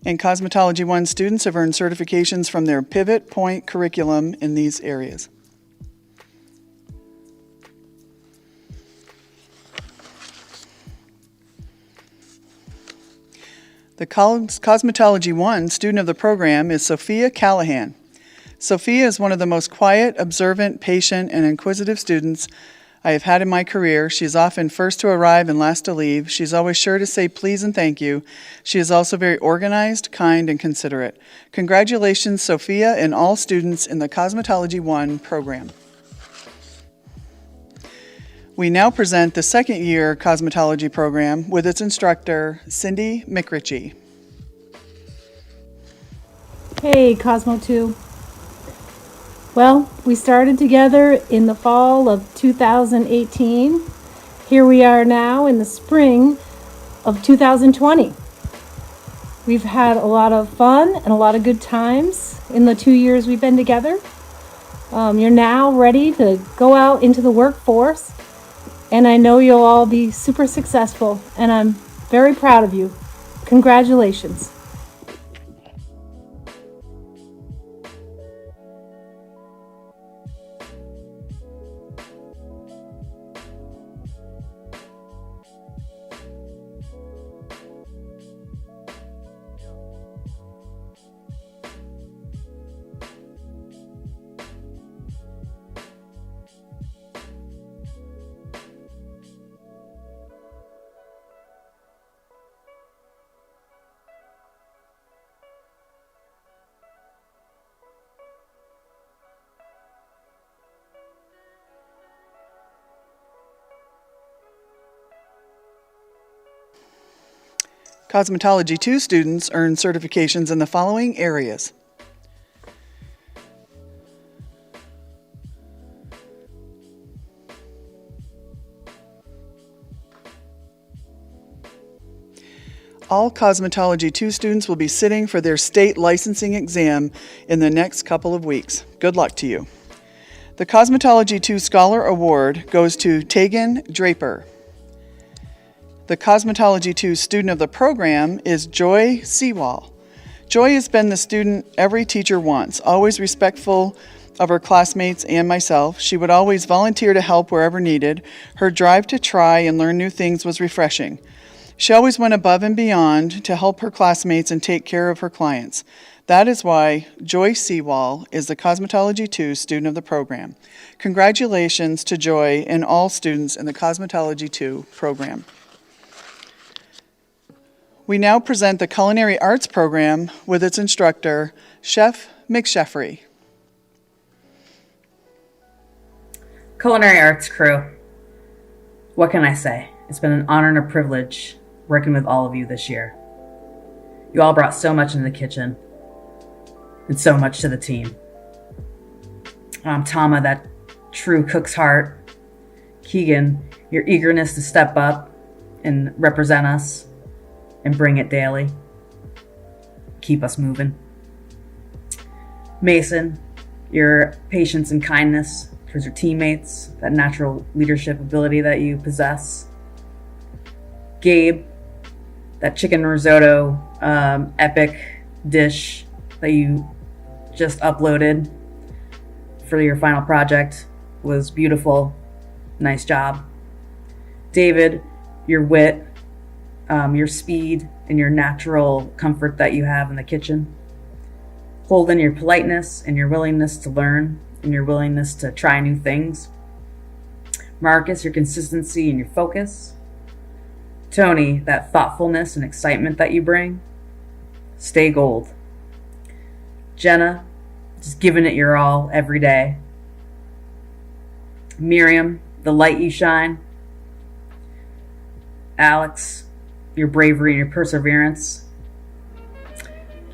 Speaker 1: And Cosmetology 1 students have earned certifications from their Pivot Point curriculum in these areas. The Cosmetology 1 student of the program is Sophia Callahan. Sophia is one of the most quiet, observant, patient, and inquisitive students I have had in my career. She is often first to arrive and last to leave. She's always sure to say please and thank you. She is also very organized, kind, and considerate. Congratulations, Sophia, and all students in the Cosmetology 1 program. We now present the second year cosmetology program with its instructor, Cindy McRitchie.
Speaker 2: Hey, Cosmo 2. Well, we started together in the fall of 2018. Here we are now in the spring of 2020. We've had a lot of fun and a lot of good times in the 2 years we've been together. You're now ready to go out into the workforce, and I know you'll all be super successful, and I'm very proud of you. Congratulations.
Speaker 1: Cosmetology 2 students earn certifications in the following areas. All Cosmetology 2 students will be sitting for their state licensing exam in the next couple of weeks. Good luck to you. The Cosmetology 2 Scholar Award goes to Tegan Draper. The Cosmetology 2 student of the program is Joy Seawall. Joy has been the student every teacher wants, always respectful of her classmates and myself. She would always volunteer to help wherever needed. Her drive to try and learn new things was refreshing. She always went above and beyond to help her classmates and take care of her clients. That is why Joy Seawall is the Cosmetology 2 student of the program. Congratulations to Joy and all students in the Cosmetology 2 program. We now present the Culinary Arts program with its instructor, Chef McSheffrey.
Speaker 3: Culinary Arts crew, what can I say? It's been an honor and a privilege working with all of you this year. You all brought so much into the kitchen and so much to the team. Tama, that true cook's heart. Keegan, your eagerness to step up and represent us and bring it daily. Keep us moving. Mason, your patience and kindness towards your teammates, that natural leadership ability that you possess. Gabe, that chicken risotto epic dish that you just uploaded for your final project was beautiful. Nice job. David, your wit, your speed, and your natural comfort that you have in the kitchen. Holden, your politeness and your willingness to learn and your willingness to try new things. Marcus, your consistency and your focus. Tony, that thoughtfulness and excitement that you bring. Stay gold. Jenna, just giving it your all every day. Miriam, the light you shine. Alex, your bravery and your perseverance.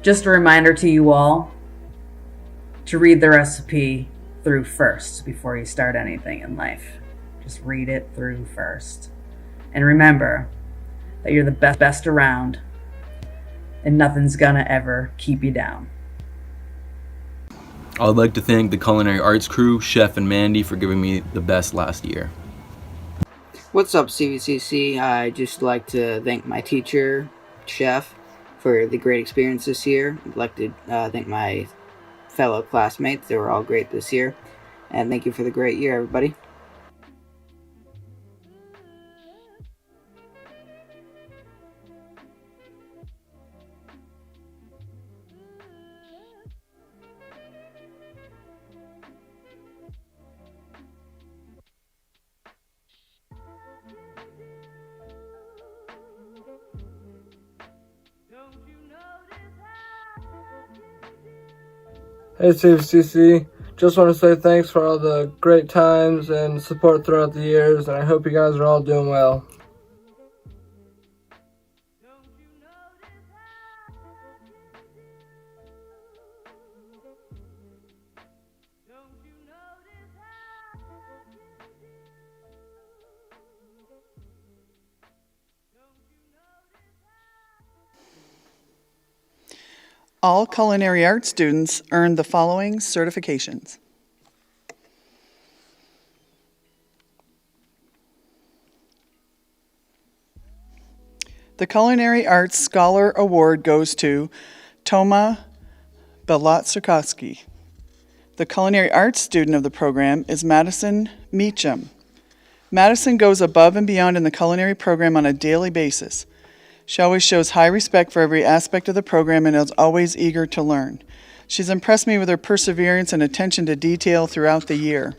Speaker 3: Just a reminder to you all to read the recipe through first before you start anything in life. Just read it through first. And remember that you're the best around and nothing's gonna ever keep you down.
Speaker 6: I'd like to thank the culinary arts crew, Chef and Mandy, for giving me the best last year.
Speaker 7: What's up, CVCC? I'd just like to thank my teacher, Chef, for the great experience this year. I'd like to thank my fellow classmates. They were all great this year. And thank you for the great year, everybody.
Speaker 11: Hey CVCC, just want to say thanks for all the great times and support throughout the years, and I hope you guys are all doing well.
Speaker 1: All culinary arts students earned the following certifications. The Culinary Arts Scholar Award goes to Toma Belotsarkovsky. The Culinary Arts student of the program is Madison Meacham. Madison goes above and beyond in the culinary program on a daily basis. She always shows high respect for every aspect of the program and is always eager to learn. She's impressed me with her perseverance and attention to detail throughout the year.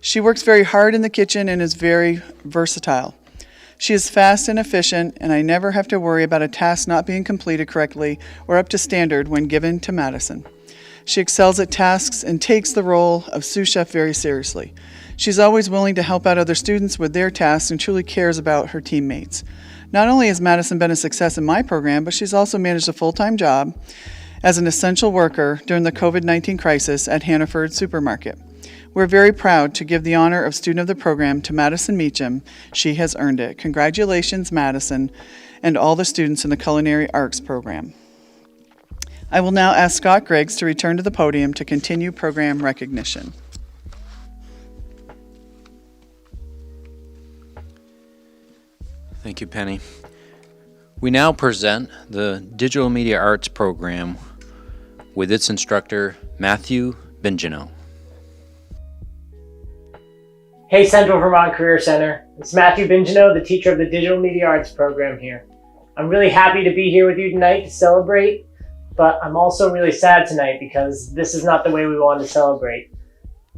Speaker 1: She works very hard in the kitchen and is very versatile. She is fast and efficient, and I never have to worry about a task not being completed correctly or up to standard when given to Madison. She excels at tasks and takes the role of sous chef very seriously. She's always willing to help out other students with their tasks and truly cares about her teammates. Not only has Madison been a success in my program, but she's also managed a full-time job as an essential worker during the COVID-19 crisis at Hannaford Supermarket. We're very proud to give the honor of student of the program to Madison Meacham. She has earned it. Congratulations, Madison, and all the students in the Culinary Arts program. I will now ask Scott Griggs to return to the podium to continue program recognition.
Speaker 5: Thank you, Penny. We now present the Digital Media Arts program with its instructor, Matthew Bingino.
Speaker 8: Hey, Central Vermont Career Center. It's Matthew Bingino, the teacher of the Digital Media Arts program here. I'm really happy to be here with you tonight to celebrate, but I'm also really sad tonight because this is not the way we wanted to celebrate.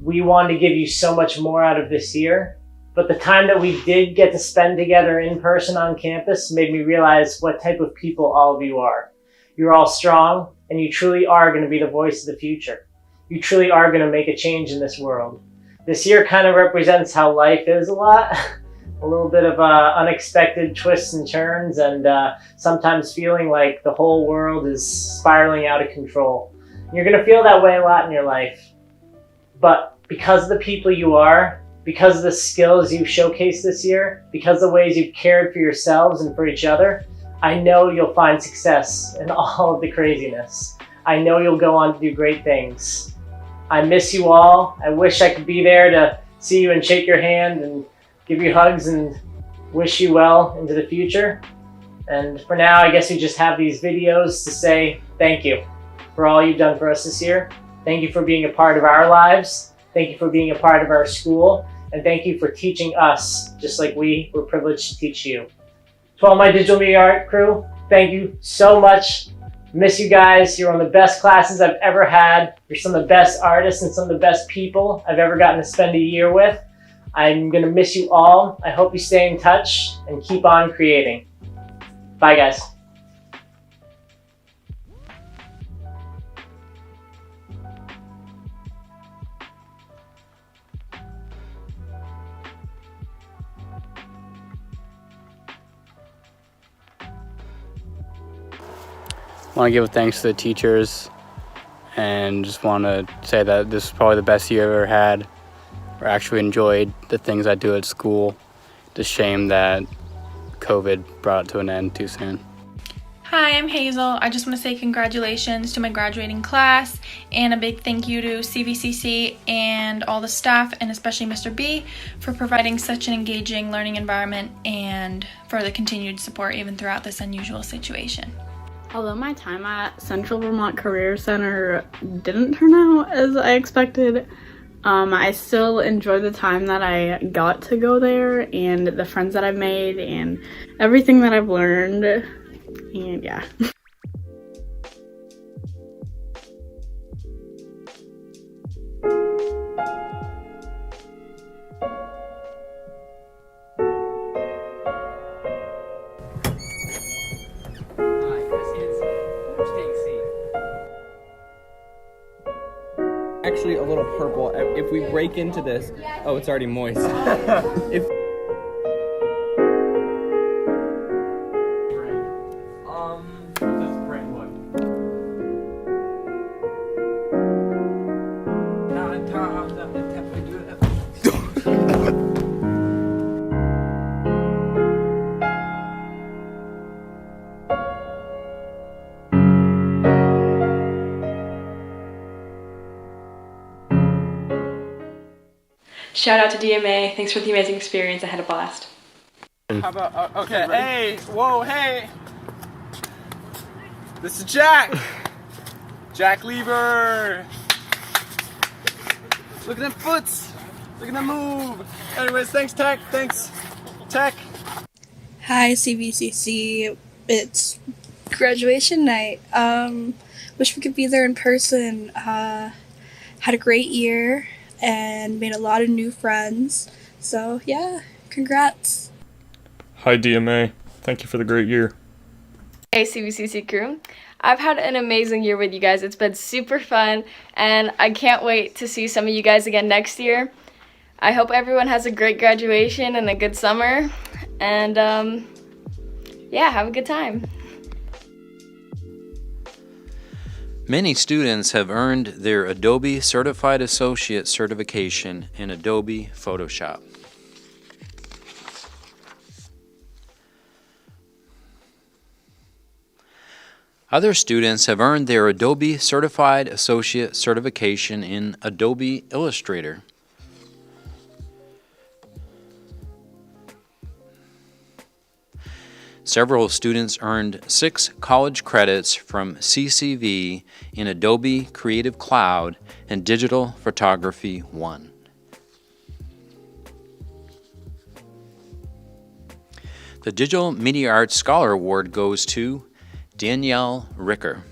Speaker 8: We wanted to give you so much more out of this year, but the time that we did get to spend together in person on campus made me realize what type of people all of you are. You're all strong, and you truly are going to be the voice of the future. You truly are going to make a change in this world. This year kind of represents how life is a lot. A little bit of unexpected twists and turns, and sometimes feeling like the whole world is spiraling out of control. You're going to feel that way a lot in your life. But because of the people you are, because of the skills you've showcased this year, because of the ways you've cared for yourselves and for each other, I know you'll find success in all of the craziness. I know you'll go on to do great things. I miss you all. I wish I could be there to see you and shake your hand and give you hugs and wish you well into the future. And for now, I guess we just have these videos to say thank you for all you've done for us this year. Thank you for being a part of our lives. Thank you for being a part of our school. And thank you for teaching us, just like we were privileged to teach you. To all my digital media art crew, thank you so much. Miss you guys. You're one of the best classes I've ever had. You're some of the best artists and some of the best people I've ever gotten to spend a year with. I'm going to miss you all. I hope you stay in touch and keep on creating. Bye, guys.
Speaker 9: I want to give thanks to the teachers and just want to say that this is probably the best year I've ever had. I actually enjoyed the things I do at school. It's a shame that COVID brought it to an end too soon.
Speaker 10: Hi, I'm Hazel. I just want to say congratulations to my graduating class and a big thank you to CVCC and all the staff, and especially Mr. B, for providing such an engaging learning environment and for the continued support even throughout this unusual situation.
Speaker 12: Although my time at Central Vermont Career Center didn't turn out as I expected, I still enjoy the time that I got to go there and the friends that I've made and everything that I've learned, and yeah.
Speaker 6: Actually a little purple. If we break into this, oh, it's already moist. If
Speaker 13: Shout out to DMA. Thanks for the amazing experience. I had a blast.
Speaker 6: How about, okay, hey, whoa, hey. This is Jack. Jack Lever. Look at them foots. Look at them move. Anyways, thanks, Tech. Thanks, Tech.
Speaker 14: Hi, CVCC. It's graduation night. Wish we could be there in person. Had a great year and made a lot of new friends. So yeah, congrats.
Speaker 25: Hi DMA, thank you for the great year.
Speaker 26: Hey CVCC crew, I've had an amazing year with you guys. It's been super fun and I can't wait to see some of you guys again next year. I hope everyone has a great graduation and a good summer, and yeah, have a good time.
Speaker 5: Many students have earned their Adobe Certified Associate certification in Adobe Photoshop. Other students have earned their Adobe Certified Associate certification in Adobe Illustrator. Several students earned 6 college credits from CCV in Adobe Creative Cloud and Digital Photography 1. The Digital Media Arts Scholar Award goes to Danielle Ricker.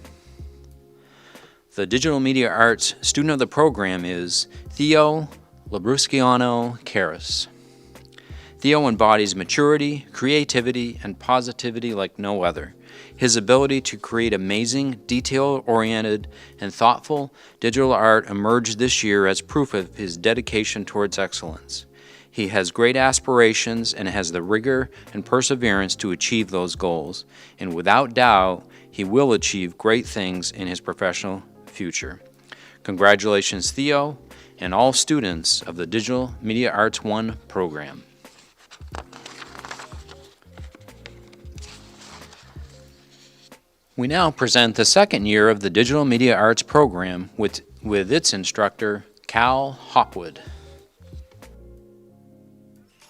Speaker 5: The Digital Media Arts student of the program is Theo Labrusciano-Caris. Theo embodies maturity, creativity, and positivity like no other. His ability to create amazing, detail-oriented, and thoughtful digital art emerged this year as proof of his dedication towards excellence. He has great aspirations and has the rigor and perseverance to achieve those goals, and without doubt, he will achieve great things in his professional future. Congratulations, Theo, and all students of the Digital Media Arts 1 program. We now present the second year of the Digital Media Arts program with its instructor, Cal Hopwood.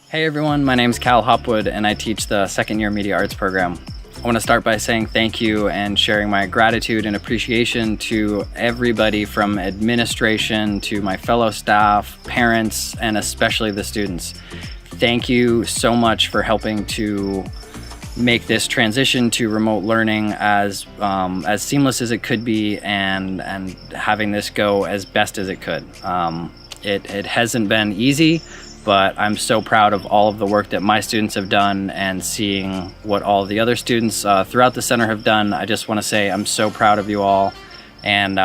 Speaker 9: Hey everyone, my name is Cal Hopwood and I teach the second year Media Arts program. I want to start by saying thank you and sharing my gratitude and appreciation to everybody from administration to my fellow staff, parents, and especially the students. Thank you so much for helping to make this transition to remote learning as seamless as it could be and having this go as best as it could. It hasn't been easy, but I'm so proud of all of the work that my students have done and seeing what all the other students throughout the center have done. I just want to say I'm so proud of you all, and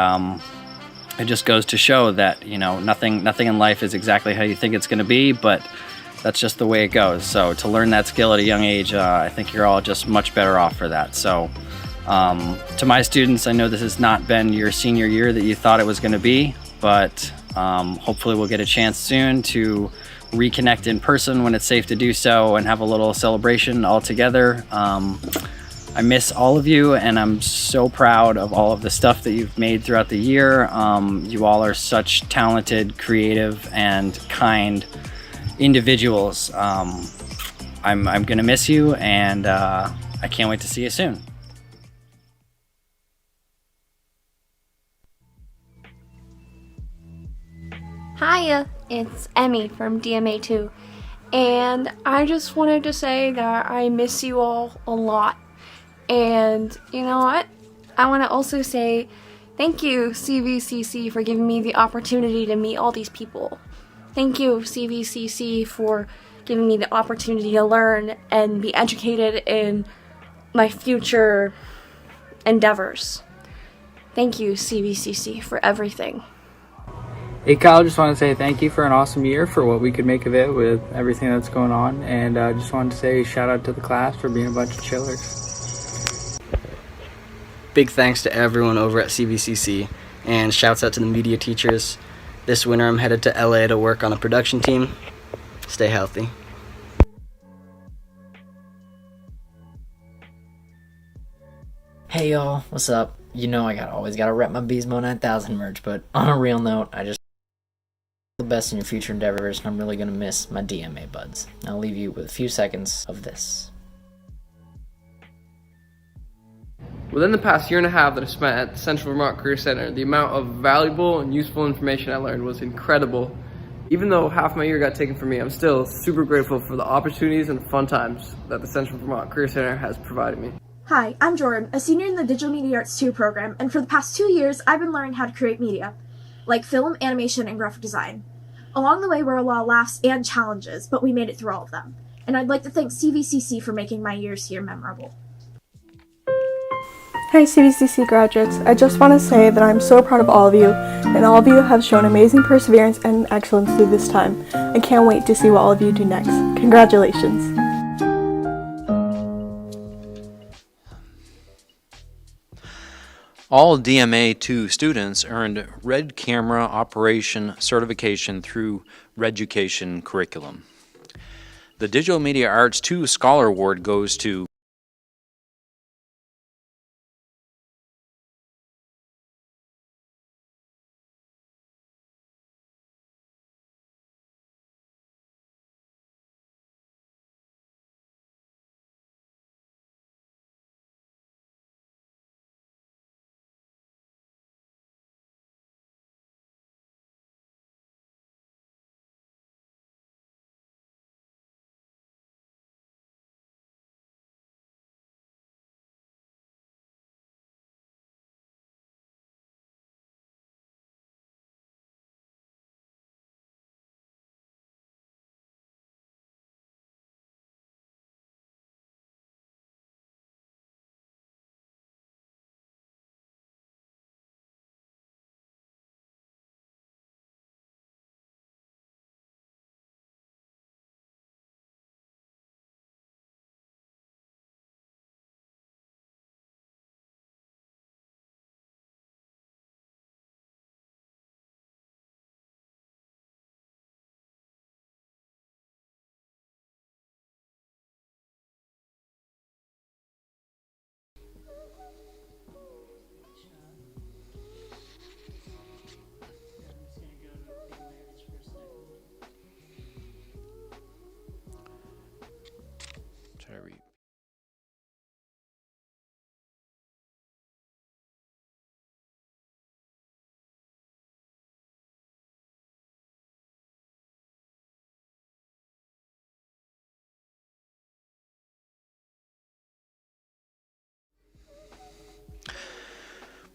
Speaker 9: it just goes to show that, you know, nothing in life is exactly how you think it's going to be, but that's just the way it goes. So to learn that skill at a young age, I think you're all just much better off for that. So to my students, I know this has not been your senior year that you thought it was going to be, but hopefully we'll get a chance soon to reconnect in person when it's safe to do so and have a little celebration all together. I miss all of you, and I'm so proud of all of the stuff that you've made throughout the year. You all are such talented, creative, and kind individuals. I'm gonna miss you, and I can't wait to see you soon.
Speaker 4: Hiya, it's Emmy from DMA2, and I just wanted to say that I miss you all a lot. And you know what? I want to also say thank you, CVCC, for giving me the opportunity to meet all these people. Thank you, CVCC, for giving me the opportunity to learn and be educated in my future endeavors. Thank you, CVCC, for everything.
Speaker 15: Hey Kyle, just want to say thank you for an awesome year, for what we could make of it with everything that's going on, and just wanted to say shout out to the class for being a bunch of chillers.
Speaker 16: Big thanks to everyone over at CVCC, and shouts out to the media teachers. This winter I'm headed to LA to work on a production team. Stay healthy.
Speaker 17: Hey y'all, what's up? You know I always gotta rep my Beesmo 9000 merch, but on a real note, I just the best in your future endeavors, and I'm really gonna miss my DMA buds. I'll leave you with a few seconds of this.
Speaker 19: Within the past year and a half that I spent at the Central Vermont Career Center, the amount of valuable and useful information I learned was incredible. Even though half my year got taken from me, I'm still super grateful for the opportunities and fun times that the Central Vermont Career Center has provided me.
Speaker 20: Hi, I'm Jordan, a senior in the Digital Media Arts 2 program, and for the past 2 years, I've been learning how to create media, like film, animation, and graphic design. Along the way were a lot of laughs and challenges, but we made it through all of them. And I'd like to thank CVCC for making my years here memorable.
Speaker 27: Hi CVCC graduates, I just want to say that I'm so proud of all of you, and all of you have shown amazing perseverance and excellence through this time. I can't wait to see what all of you do next. Congratulations.
Speaker 5: All DMA2 students earned Red Camera Operation certification through Reducation curriculum. The Digital Media Arts 2 Scholar Award goes to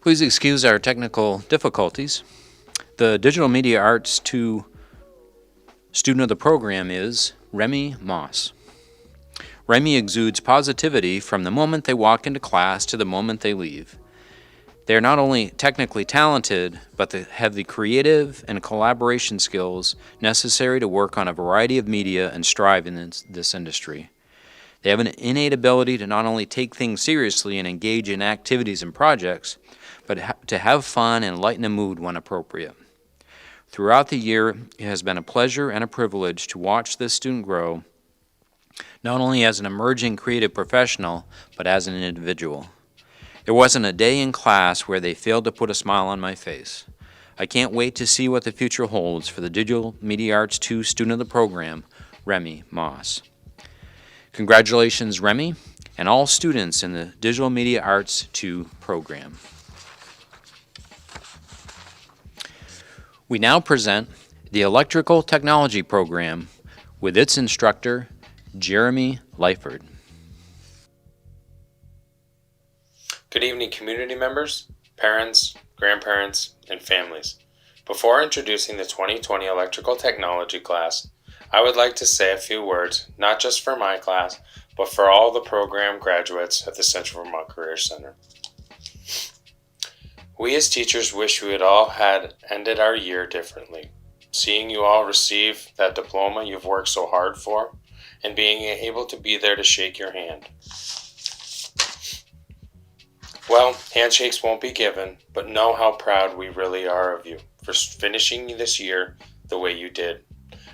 Speaker 5: Please excuse our technical difficulties. The Digital Media Arts 2 student of the program is Remy Moss. Remy exudes positivity from the moment they walk into class to the moment they leave. They are not only technically talented, but they have the creative and collaboration skills necessary to work on a variety of media and strive in this industry. They have an innate ability to not only take things seriously and engage in activities and projects, but to have fun and lighten the mood when appropriate. Throughout the year, it has been a pleasure and a privilege to watch this student grow not only as an emerging creative professional, but as an individual. There wasn't a day in class where they failed to put a smile on my face. I can't wait to see what the future holds for the Digital Media Arts 2 student of the program, Remy Moss. Congratulations, Remy, and all students in the Digital Media Arts 2 program. We now present the Electrical Technology program with its instructor, Jeremy Lyford.
Speaker 2: Good evening, community members, parents, grandparents, and families. Before introducing the 2020 Electrical Technology class, I would like to say a few words, not just for my class, but for all the program graduates at the Central Vermont Career Center. We as teachers wish we had all had ended our year differently. Seeing you all receive that diploma you've worked so hard for, and being able to be there to shake your hand. Well, handshakes won't be given, but know how proud we really are of you for finishing this year the way you did.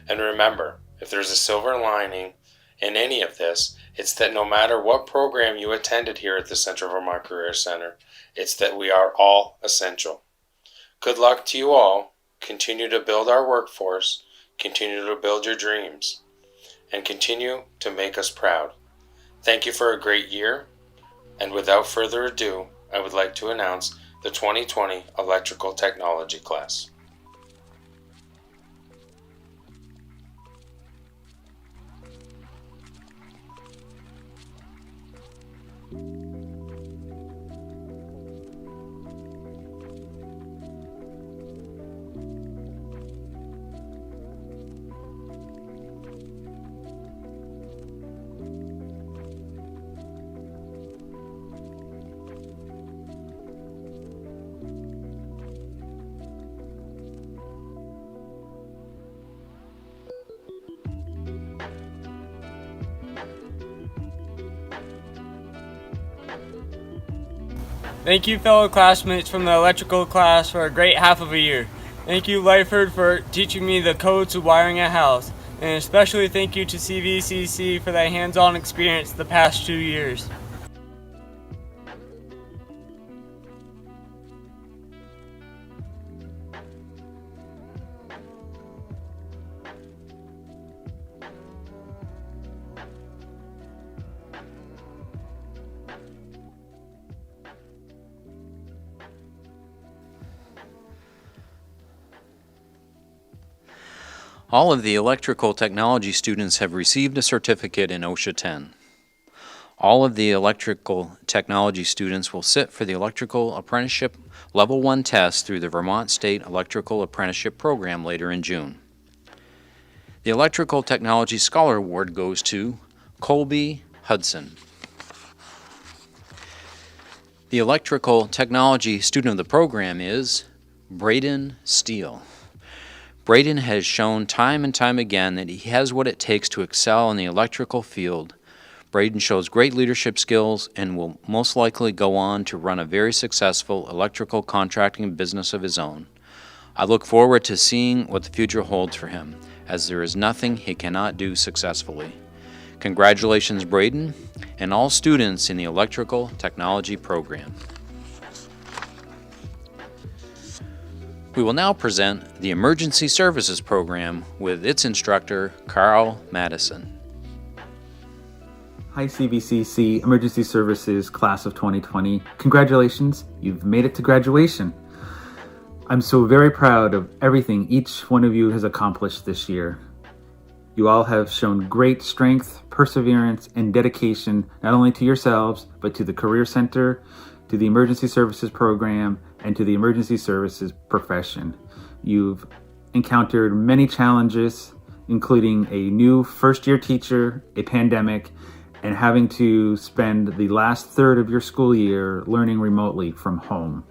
Speaker 2: And remember, if there's a silver lining in any of this, it's that no matter what program you attended here at the Central Vermont Career Center, it's that we are all essential. Good luck to you all. Continue to build our workforce, continue to build your dreams, and continue to make us proud. Thank you for a great year. And without further ado, I would like to announce the 2020 Electrical Technology class.
Speaker 11: Thank you, fellow classmates from the electrical class, for a great half of a year. Thank you, Lyford, for teaching me the codes to wiring a house. And especially thank you to CVCC for that hands-on experience the past 2 years.
Speaker 5: All of the electrical technology students have received a certificate in OSHA 10. All of the electrical technology students will sit for the Electrical Apprenticeship Level 1 test through the Vermont State Electrical Apprenticeship Program later in June. The Electrical Technology Scholar Award goes to Colby Hudson. The Electrical Technology student of the program is Braden Steele. Braden has shown time and time again that he has what it takes to excel in the electrical field. Braden shows great leadership skills and will most likely go on to run a very successful electrical contracting business of his own. I look forward to seeing what the future holds for him, as there is nothing he cannot do successfully. Congratulations, Braden, and all students in the Electrical Technology program. We will now present the Emergency Services program with its instructor, Carl Madison.
Speaker 3: Hi CVCC Emergency Services Class of 2020. Congratulations, you've made it to graduation. I'm so very proud of everything each one of you has accomplished this year. You all have shown great strength, perseverance, and dedication not only to yourselves, but to the Career Center, to the Emergency Services program, and to the emergency services profession. You've encountered many challenges, including a new first-year teacher, a pandemic, and having to spend the last third of your school year learning remotely from home.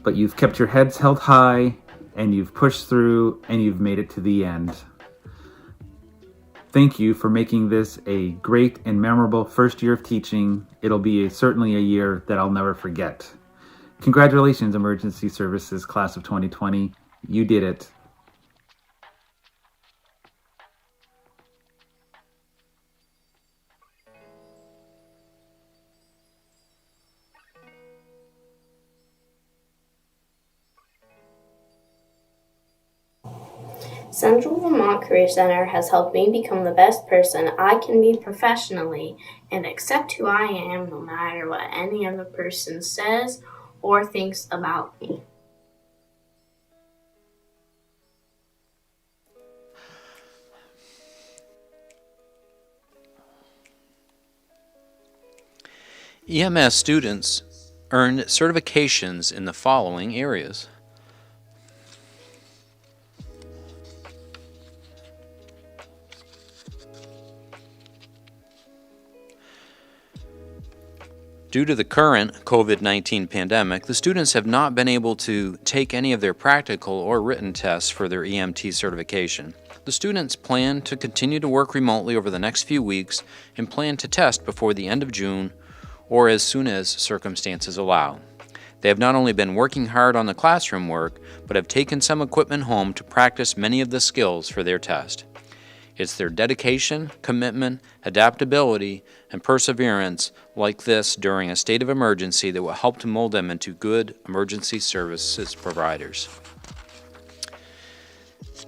Speaker 3: But you've kept your heads held high, and you've pushed through, and you've made it to the end. Thank you for making this a great and memorable first year of teaching. It'll be certainly a year that I'll never forget. Congratulations, Emergency Services Class of 2020. You did it.
Speaker 1: Central Vermont Career Center has helped me become the best person I can be professionally and accept who I am no matter what any other person says or thinks about me.
Speaker 5: EMS students earned certifications in the following areas. Due to the current COVID-19 pandemic, the students have not been able to take any of their practical or written tests for their EMT certification. The students plan to continue to work remotely over the next few weeks and plan to test before the end of June or as soon as circumstances allow. They have not only been working hard on the classroom work, but have taken some equipment home to practice many of the skills for their test. It's their dedication, commitment, adaptability, and perseverance like this during a state of emergency that will help to mold them into good emergency services providers.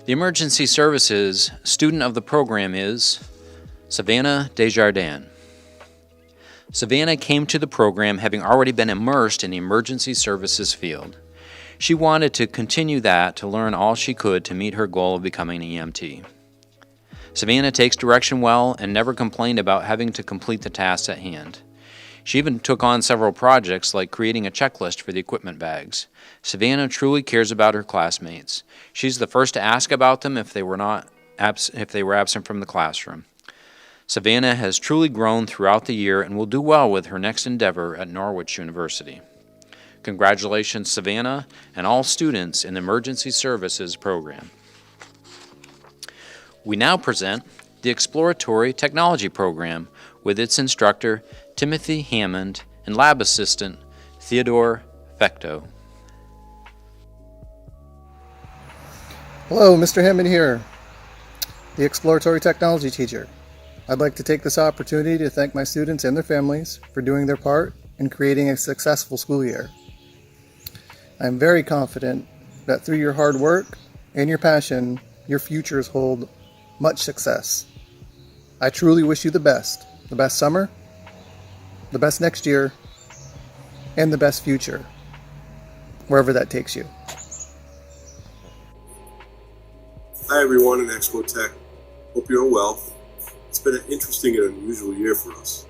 Speaker 5: The emergency services student of the program is Savannah Desjardins. Savannah came to the program having already been immersed in the emergency services field. She wanted to continue that to learn all she could to meet her goal of becoming an EMT. Savannah takes direction well and never complained about having to complete the tasks at hand. She even took on several projects like creating a checklist for the equipment bags. Savannah truly cares about her classmates. She's the first to ask about them if they were absent from the classroom. Savannah has truly grown throughout the year and will do well with her next endeavor at Norwich University. Congratulations, Savannah, and all students in the Emergency Services program. We now present the Exploratory Technology program with its instructor, Timothy Hammond, and lab assistant, Theodore Fecto.
Speaker 7: Hello, Mr. Hammond here, the Exploratory Technology teacher. I'd like to take this opportunity to thank my students and their families for doing their part in creating a successful school year. I'm very confident that through your hard work and your passion, your futures hold much success. I truly wish you the best summer, the best next year, and the best future, wherever that takes you.
Speaker 18: Hi everyone in Expo Tech. Hope you're well. It's been an interesting and unusual year for us.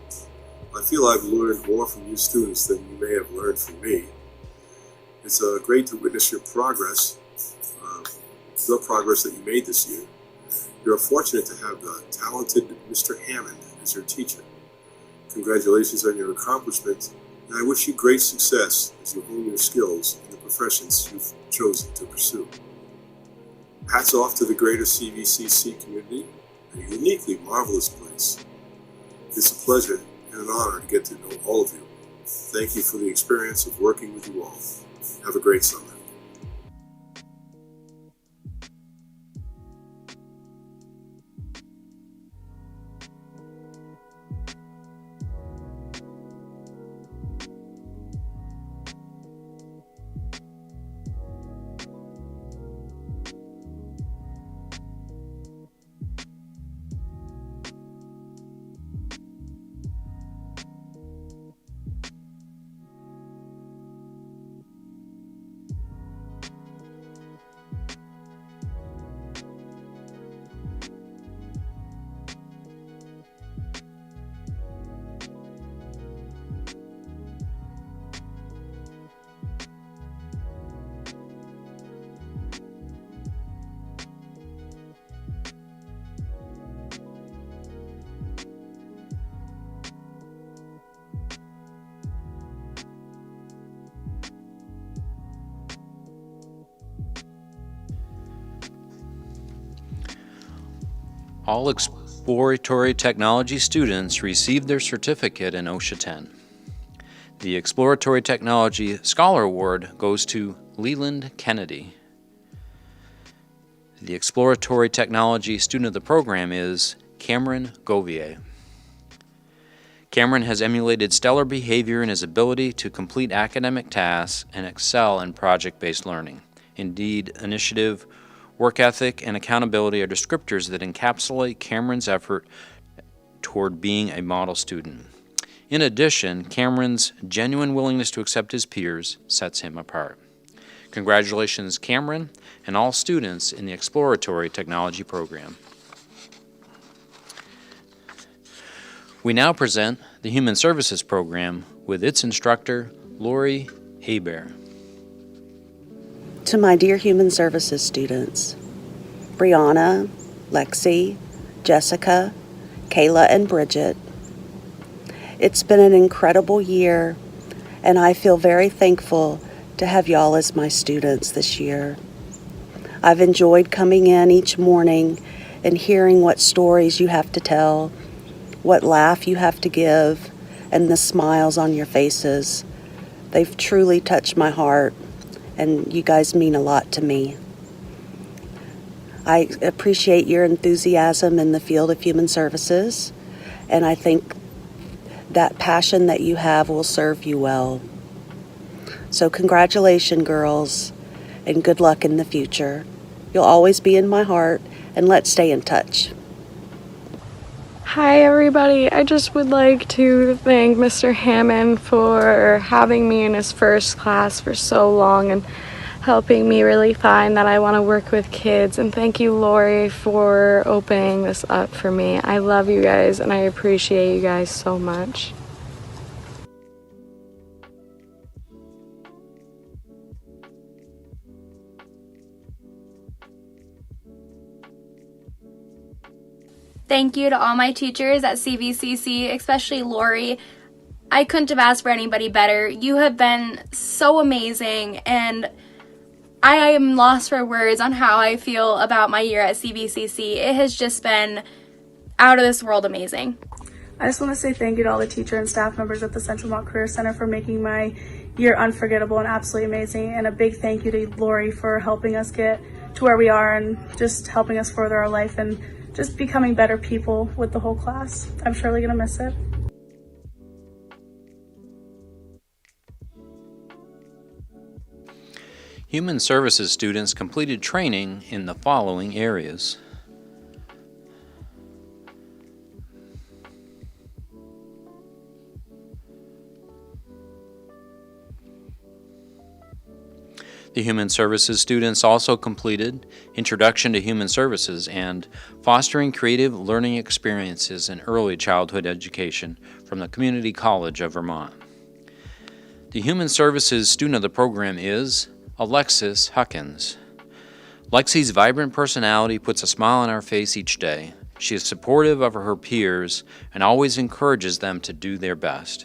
Speaker 18: I feel I've learned more from you students than you may have learned from me. It's great to witness your progress, the progress that you made this year. You're fortunate to have the talented Mr. Hammond as your teacher. Congratulations on your accomplishment, and I wish you great success as you hone your skills in the professions you've chosen to pursue. Hats off to the greater CVCC community, a uniquely marvelous place. It's a pleasure and an honor to get to know all of you. Thank you for the experience of working with you all. Have a great summer.
Speaker 5: All Exploratory Technology students received their certificate in OSHA 10. The Exploratory Technology Scholar Award goes to Leland Kennedy. The Exploratory Technology student of the program is Cameron Govier. Cameron has emulated stellar behavior in his ability to complete academic tasks and excel in project-based learning. Indeed, initiative Work ethic and accountability are descriptors that encapsulate Cameron's effort toward being a model student. In addition, Cameron's genuine willingness to accept his peers sets him apart. Congratulations, Cameron, and all students in the Exploratory Technology program. We now present the Human Services program with its instructor, Lori Hebert.
Speaker 8: To my dear Human Services students, Brianna, Lexi, Jessica, Kayla, and Bridget, it's been an incredible year, and I feel very thankful to have y'all as my students this year. I've enjoyed coming in each morning and hearing what stories you have to tell, what laugh you have to give, and the smiles on your faces. They've truly touched my heart, and you guys mean a lot to me. I appreciate your enthusiasm in the field of human services, and I think that passion that you have will serve you well. So congratulations, girls, and good luck in the future. You'll always be in my heart, and let's stay in touch.
Speaker 4: Hi everybody, I just would like to thank Mr. Hammond for having me in his first class for so long and helping me really find that I want to work with kids. And thank you, Lori, for opening this up for me. I love you guys and I appreciate you guys so much.
Speaker 10: Thank you to all my teachers at CVCC, especially Lori. I couldn't have asked for anybody better. You have been so amazing, and I am lost for words on how I feel about my year at CVCC. It has just been out of this world amazing.
Speaker 27: I just want to say thank you to all the teacher and staff members at the Central Vermont Career Center for making my year unforgettable and absolutely amazing, and a big thank you to Lori for helping us get to where we are and just helping us further our life and just becoming better people with the whole class. I'm surely gonna miss it.
Speaker 5: Human Services students completed training in the following areas. The Human Services students also completed Introduction to Human Services and Fostering Creative Learning Experiences in Early Childhood Education from the Community College of Vermont. The Human Services student of the program is Alexis Huckins. Lexi's vibrant personality puts a smile on her face each day. She is supportive of her peers and always encourages them to do their best.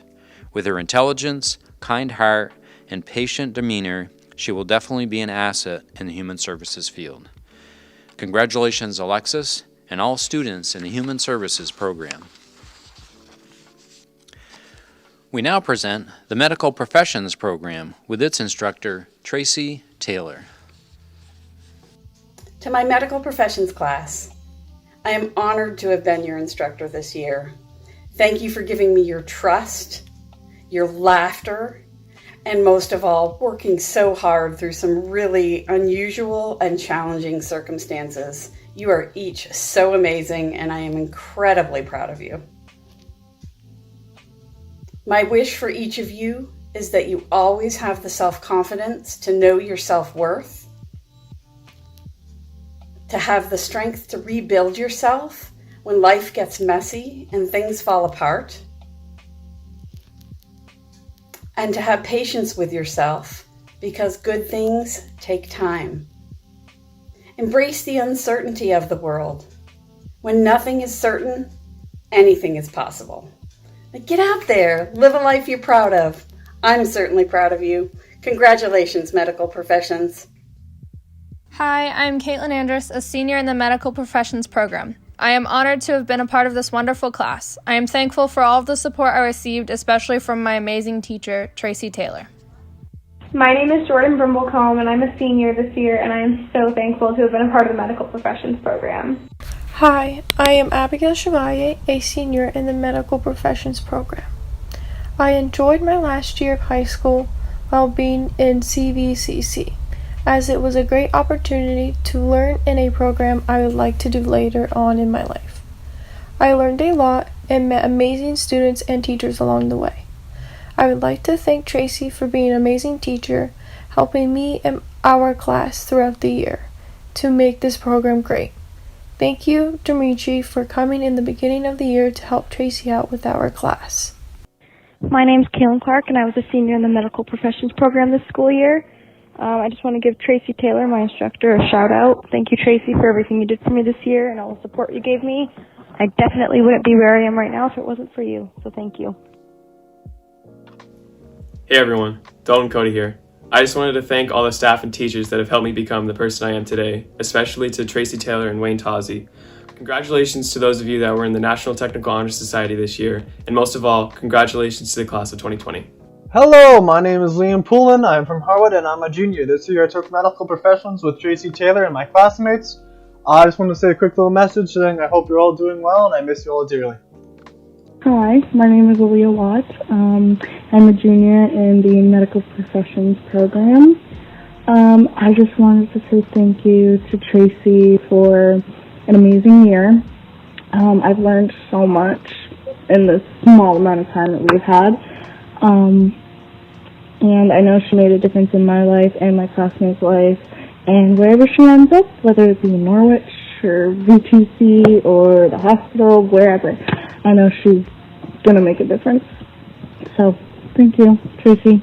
Speaker 5: With her intelligence, kind heart, and patient demeanor, she will definitely be an asset in the Human Services field. Congratulations, Alexis, and all students in the Human Services program. We now present the Medical Professions program with its instructor, Tracy Taylor.
Speaker 12: To my Medical Professions class, I am honored to have been your instructor this year. Thank you for giving me your trust, your laughter, and most of all, working so hard through some really unusual and challenging circumstances. You are each so amazing, and I am incredibly proud of you. My wish for each of you is that you always have the self-confidence to know your self-worth, to have the strength to rebuild yourself when life gets messy and things fall apart, and to have patience with yourself because good things take time. Embrace the uncertainty of the world. When nothing is certain, anything is possible. Get out there, live a life you're proud of. I'm certainly proud of you. Congratulations, Medical Professions.
Speaker 21: Hi, I'm Caitlin Andrus, a senior in the Medical Professions program. I am honored to have been a part of this wonderful class. I am thankful for all of the support I received, especially from my amazing teacher, Tracy Taylor.
Speaker 27: My name is Jordan Brimblecombe, and I'm a senior this year, and I am so thankful to have been a part of the Medical Professions program.
Speaker 22: Hi, I am Abigail Chevalier, a senior in the Medical Professions program. I enjoyed my last year of high school while being in CVCC, as it was a great opportunity to learn in a program I would like to do later on in my life. I learned a lot and met amazing students and teachers along the way. I would like to thank Tracy for being an amazing teacher, helping me and our class throughout the year to make this program great. Thank you, Dimitri, for coming in the beginning of the year to help Tracy out with our class.
Speaker 6: My name's Kaylin Clark, and I was a senior in the Medical Professions program this school year. I just want to give Tracy Taylor, my instructor, a shout out. Thank you, Tracy, for everything you did for me this year and all the support you gave me. I definitely wouldn't be where I am right now if it wasn't for you, so thank you.
Speaker 13: Hey everyone, Dalton Cody here. I just wanted to thank all the staff and teachers that have helped me become the person I am today, especially to Tracy Taylor and Wayne Tozzi. Congratulations to those of you that were in the National Technical Honor Society this year, and most of all, congratulations to the class of 2020.
Speaker 14: Hello, my name is Liam Poulin. I'm from Harwood and I'm a junior. This year I took Medical Professions with Tracy Taylor and my classmates. I just want to say a quick little message saying I hope you're all doing well and I miss you all dearly.
Speaker 6: Hi, my name is Aaliyah Watt. I'm a junior in the Medical Professions program. I just wanted to say thank you to Tracy for an amazing year. I've learned so much in this small amount of time that we've had. And I know she made a difference in my life and my classmates' life. And wherever she ends up, whether it be Norwich or VTC or the hospital, wherever, I know she's going to make a difference. So, thank you, Tracy.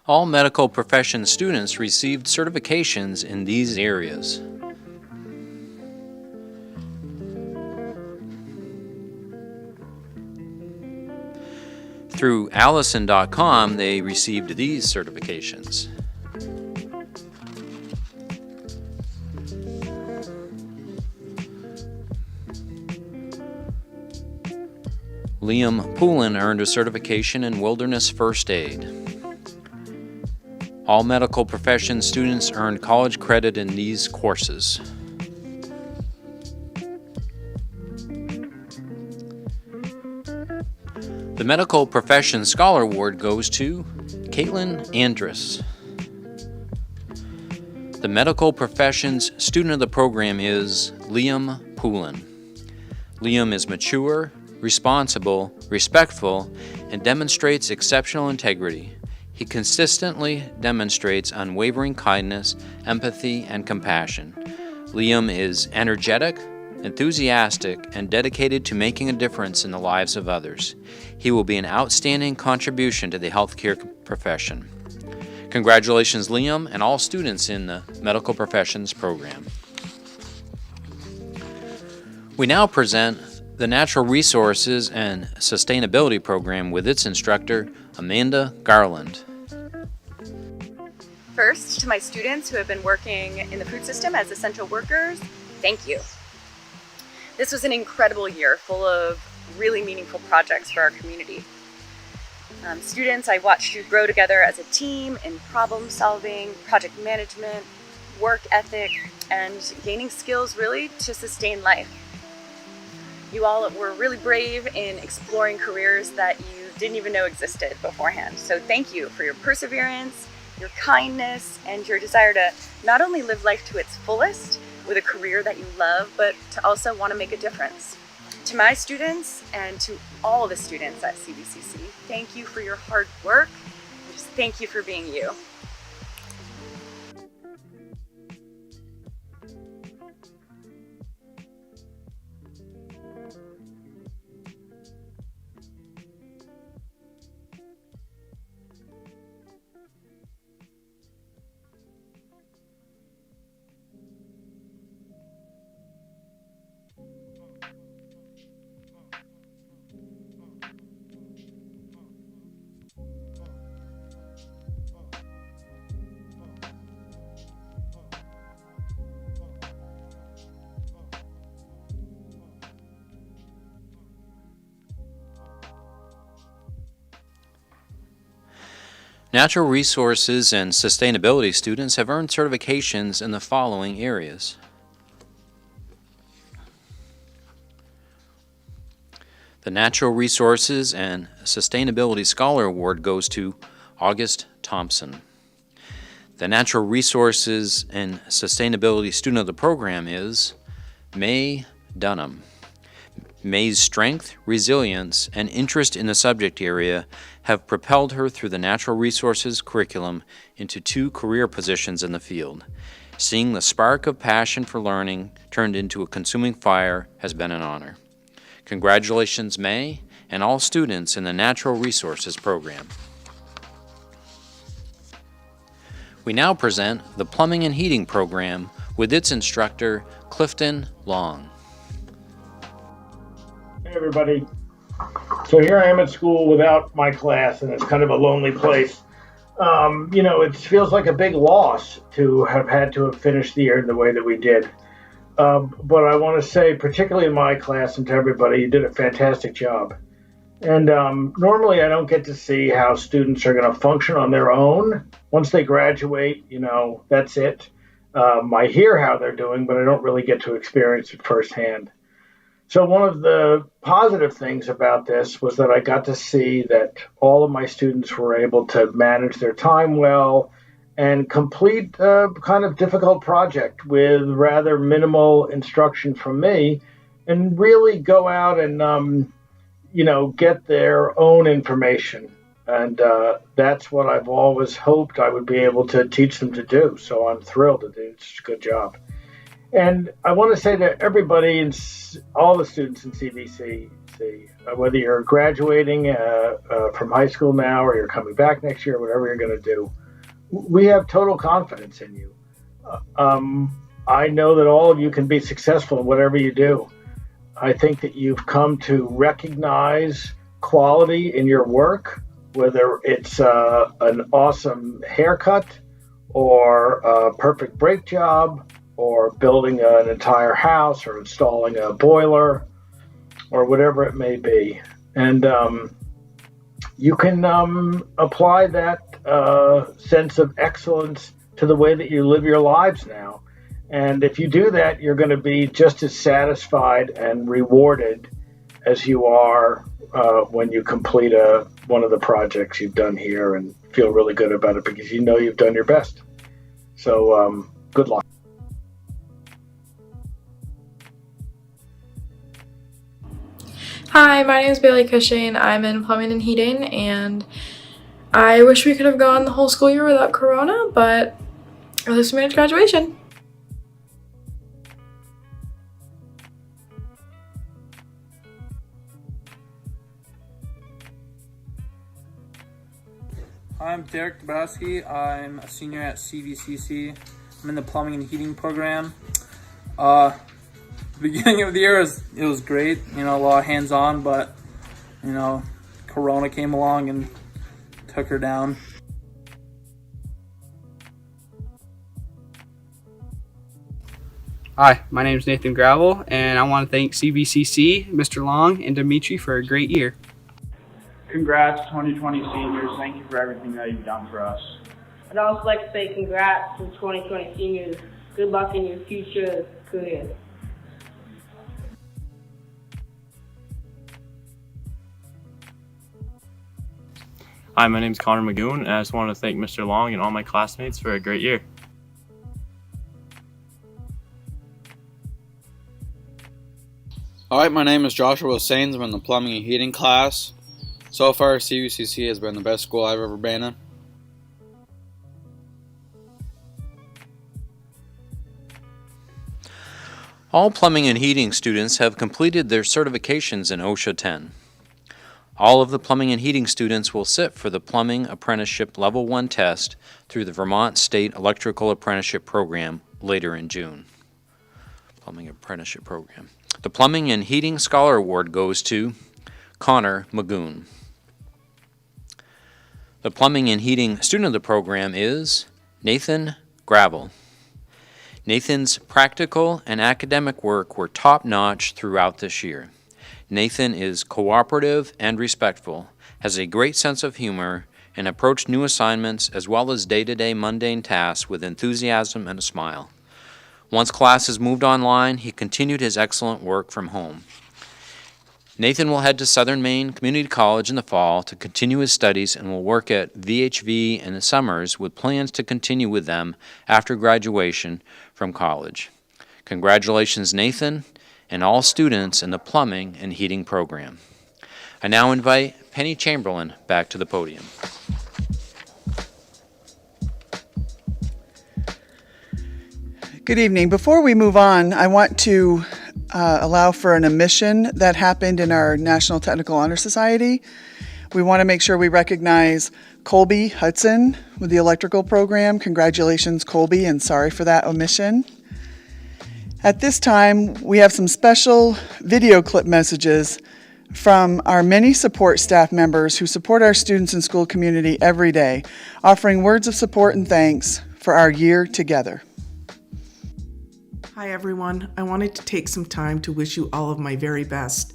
Speaker 5: All medical profession students received certifications in these areas. Through Allison.com, they received these certifications. Liam Poulin earned a certification in Wilderness First Aid. All medical profession students earned college credit in these courses. The Medical Profession Scholar Award goes to Caitlin Andrus. The Medical Professions Student of the Program is Liam Poulin. Liam is mature, responsible, respectful, and demonstrates exceptional integrity. He consistently demonstrates unwavering kindness, empathy, and compassion. Liam is energetic, enthusiastic, and dedicated to making a difference in the lives of others. He will be an outstanding contribution to the healthcare profession. Congratulations, Liam, and all students in the Medical Professions program. We now present the Natural Resources and Sustainability program with its instructor, Amanda Garland.
Speaker 23: First, to my students who have been working in the food system as essential workers, thank you. This was an incredible year full of really meaningful projects for our community. Students, I watched you grow together as a team in problem solving, project management, work ethic, and gaining skills really to sustain life. You all were really brave in exploring careers that you didn't even know existed beforehand. So thank you for your perseverance, your kindness, and your desire to not only live life to its fullest with a career that you love, but to also want to make a difference. To my students and to all the students at CVCC, thank you for your hard work. And just thank you for being you.
Speaker 5: Natural Resources and Sustainability students have earned certifications in the following areas. The Natural Resources and Sustainability Scholar Award goes to August Thompson. The Natural Resources and Sustainability student of the program is May Dunham. May's strength, resilience, and interest in the subject area have propelled her through the Natural Resources curriculum into 2 career positions in the field. Seeing the spark of passion for learning turned into a consuming fire has been an honor. Congratulations, May, and all students in the Natural Resources program. We now present the Plumbing and Heating program with its instructor, Clifton Long.
Speaker 9: Hey everybody. So here I am at school without my class, and it's kind of a lonely place. It feels like a big loss to have had to have finished the year the way that we did. But I want to say, particularly in my class and to everybody, you did a fantastic job. And normally I don't get to see how students are going to function on their own. Once they graduate, that's it. I hear how they're doing, but I don't really get to experience it firsthand. So one of the positive things about this was that I got to see that all of my students were able to manage their time well and complete a kind of difficult project with rather minimal instruction from me, and really go out and, get their own information. And that's what I've always hoped I would be able to teach them to do. So I'm thrilled that they did such a good job. And I want to say to everybody, and all the students in CVCC, whether you're graduating from high school now or you're coming back next year, whatever you're going to do, we have total confidence in you. I know that all of you can be successful in whatever you do. I think that you've come to recognize quality in your work, whether it's an awesome haircut or a perfect brake job, or building an entire house, or installing a boiler, or whatever it may be. And you can apply that sense of excellence to the way that you live your lives now. And if you do that, you're going to be just as satisfied and rewarded as you are when you complete one of the projects you've done here, and feel really good about it because you know you've done your best. So good luck.
Speaker 22: Hi, my name is Bailey Cushing. I'm in plumbing and heating, and I wish we could have gone the whole school year without Corona, but at least we made it to graduation.
Speaker 15: I'm Derek Dabowski. I'm a senior at CVCC. I'm in the plumbing and heating program. Beginning of the year it was great, a lot of hands-on, but Corona came along and took her down.
Speaker 16: Hi, my name is Nathan Gravel, and I want to thank CVCC, Mr. Long, and Dimitri for a great year.
Speaker 17: Congrats, 2020 seniors. Thank you for everything that you've done for us.
Speaker 24: I'd also like to say congrats to 2020 seniors. Good luck in your future career.
Speaker 25: Hi, my name is Connor Magoon, and I just want to thank Mr. Long and all my classmates for a great year.
Speaker 26: Alright, my name is Joshua Sains. I'm in the plumbing and heating class. So far, CVCC has been the best school I've ever been in.
Speaker 5: All plumbing and heating students have completed their certifications in OSHA 10. All of the plumbing and heating students will sit for the Plumbing Apprenticeship Level 1 test through the Vermont State Electrical Apprenticeship Program later in June. Plumbing Apprenticeship Program. The Plumbing and Heating Scholar Award goes to Connor Magoon. The Plumbing and Heating student of the program is Nathan Gravel. Nathan's practical and academic work were top-notch throughout this year. Nathan is cooperative and respectful, has a great sense of humor, and approached new assignments as well as day-to-day mundane tasks with enthusiasm and a smile. Once classes moved online, he continued his excellent work from home. Nathan will head to Southern Maine Community College in the fall to continue his studies and will work at VHV in the summers with plans to continue with them after graduation from college. Congratulations, Nathan, and all students in the plumbing and heating program. I now invite Penny Chamberlain back to the podium.
Speaker 1: Good evening. Before we move on, I want to allow for an omission that happened in our National Technical Honor Society. We want to make sure we recognize Colby Hudson with the electrical program. Congratulations, Colby, and sorry for that omission. At this time, we have some special video clip messages from our many support staff members who support our students and school community every day, offering words of support and thanks for our year together.
Speaker 2: Hi everyone, I wanted to take some time to wish you all of my very best.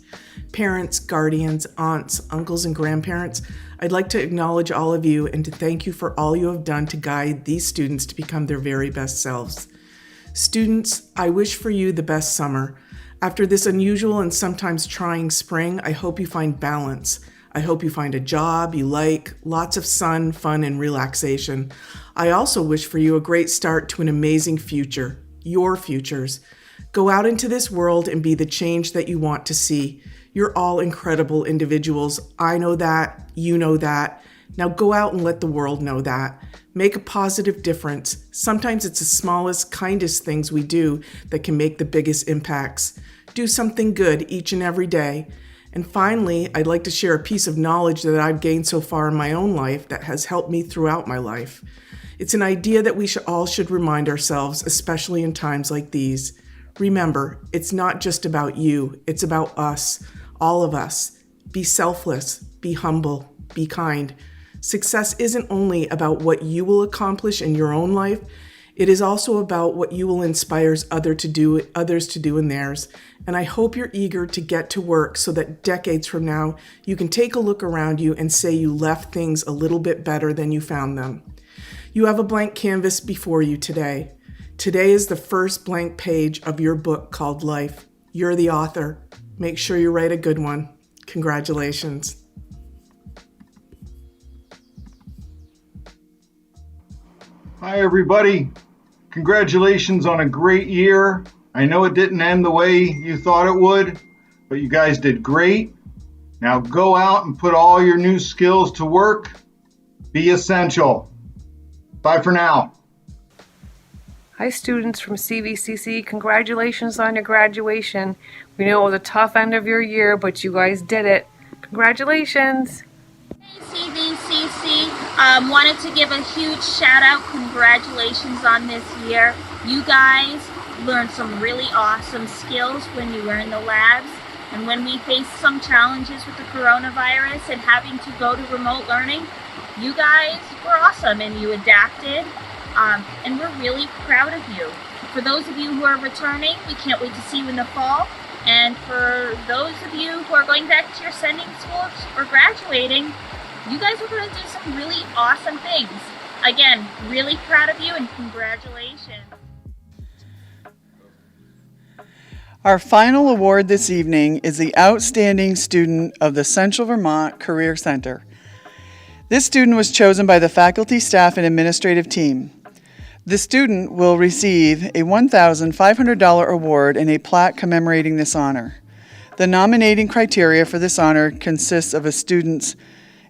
Speaker 2: Parents, guardians, aunts, uncles, and grandparents, I'd like to acknowledge all of you and to thank you for all you have done to guide these students to become their very best selves. Students, I wish for you the best summer. After this unusual and sometimes trying spring, I hope you find balance. I hope you find a job you like, lots of sun, fun, and relaxation. I also wish for you a great start to an amazing future. Your futures. Go out into this world and be the change that you want to see. You're all incredible individuals. I know that. You know that. Now go out and let the world know that. Make a positive difference. Sometimes it's the smallest, kindest things we do that can make the biggest impacts. Do something good each and every day. And finally, I'd like to share a piece of knowledge that I've gained so far in my own life that has helped me throughout my life. It's an idea that we all should remind ourselves, especially in times like these. Remember, it's not just about you, it's about us, all of us. Be selfless, be humble, be kind. Success isn't only about what you will accomplish in your own life, it is also about what you will inspire others to do in theirs. And I hope you're eager to get to work so that decades from now, you can take a look around you and say you left things a little bit better than you found them. You have a blank canvas before you today. Today is the first blank page of your book called Life. You're the author. Make sure you write a good one. Congratulations.
Speaker 3: Hi, everybody. Congratulations on a great year. I know it didn't end the way you thought it would, but you guys did great. Now go out and put all your new skills to work. Be essential. Bye for now.
Speaker 7: Hi students from CVCC, congratulations on your graduation. We know it was a tough end of your year, but you guys did it. Congratulations.
Speaker 11: CVCC, wanted to give a huge shout out, congratulations on this year. You guys learned some really awesome skills when you were in the labs, and when we faced some challenges with the coronavirus and having to go to remote learning, you guys were awesome and you adapted, and we're really proud of you. For those of you who are returning, we can't wait to see you in the fall. And for those of you who are going back to your sending schools or graduating, you guys are going to do some really awesome things. Again, really proud of you and congratulations.
Speaker 1: Our final award this evening is the Outstanding Student of the Central Vermont Career Center. This student was chosen by the faculty, staff, and administrative team. The student will receive a $1,500 award and a plaque commemorating this honor. The nominating criteria for this honor consists of a student's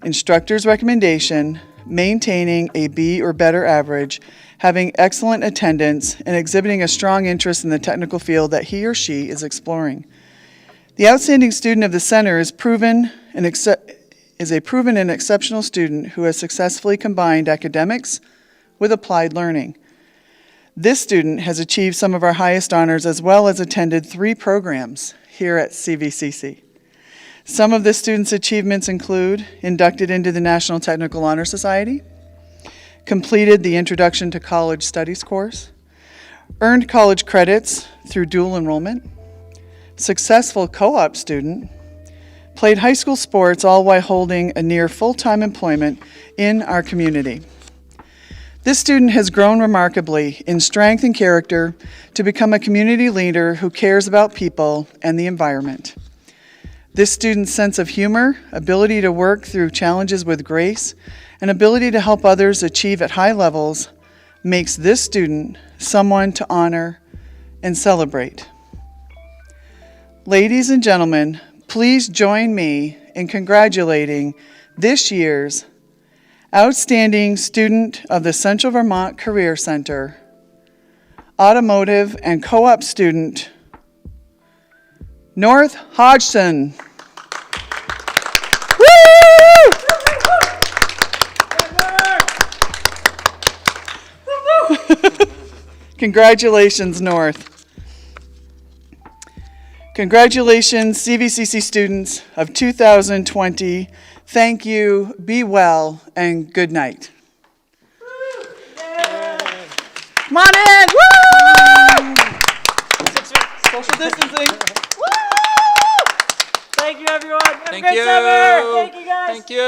Speaker 1: instructor's recommendation, maintaining a B or better average, having excellent attendance, and exhibiting a strong interest in the technical field that he or she is exploring. The outstanding student of the center is a proven and exceptional student who has successfully combined academics with applied learning. This student has achieved some of our highest honors as well as attended 3 programs here at CVCC. Some of this student's achievements include inducted into the National Technical Honor Society, completed the Introduction to College Studies course, earned college credits through dual enrollment, successful co-op student, played high school sports all while holding a near full-time employment in our community. This student has grown remarkably in strength and character to become a community leader who cares about people and the environment. This student's sense of humor, ability to work through challenges with grace, and ability to help others achieve at high levels makes this student someone to honor and celebrate. Ladies and gentlemen, please join me in congratulating this year's Outstanding Student of the Central Vermont Career Center, Automotive and Co-op student, North Hodgson. Congratulations, North. Congratulations, CVCC students of 2020. Thank you, be well, and good night. Come on in! Woo! Social distancing.
Speaker 4: Thank you, everyone. Have
Speaker 5: Thank
Speaker 4: a great
Speaker 5: you.
Speaker 4: summer. Thank you, guys.
Speaker 5: Thank you.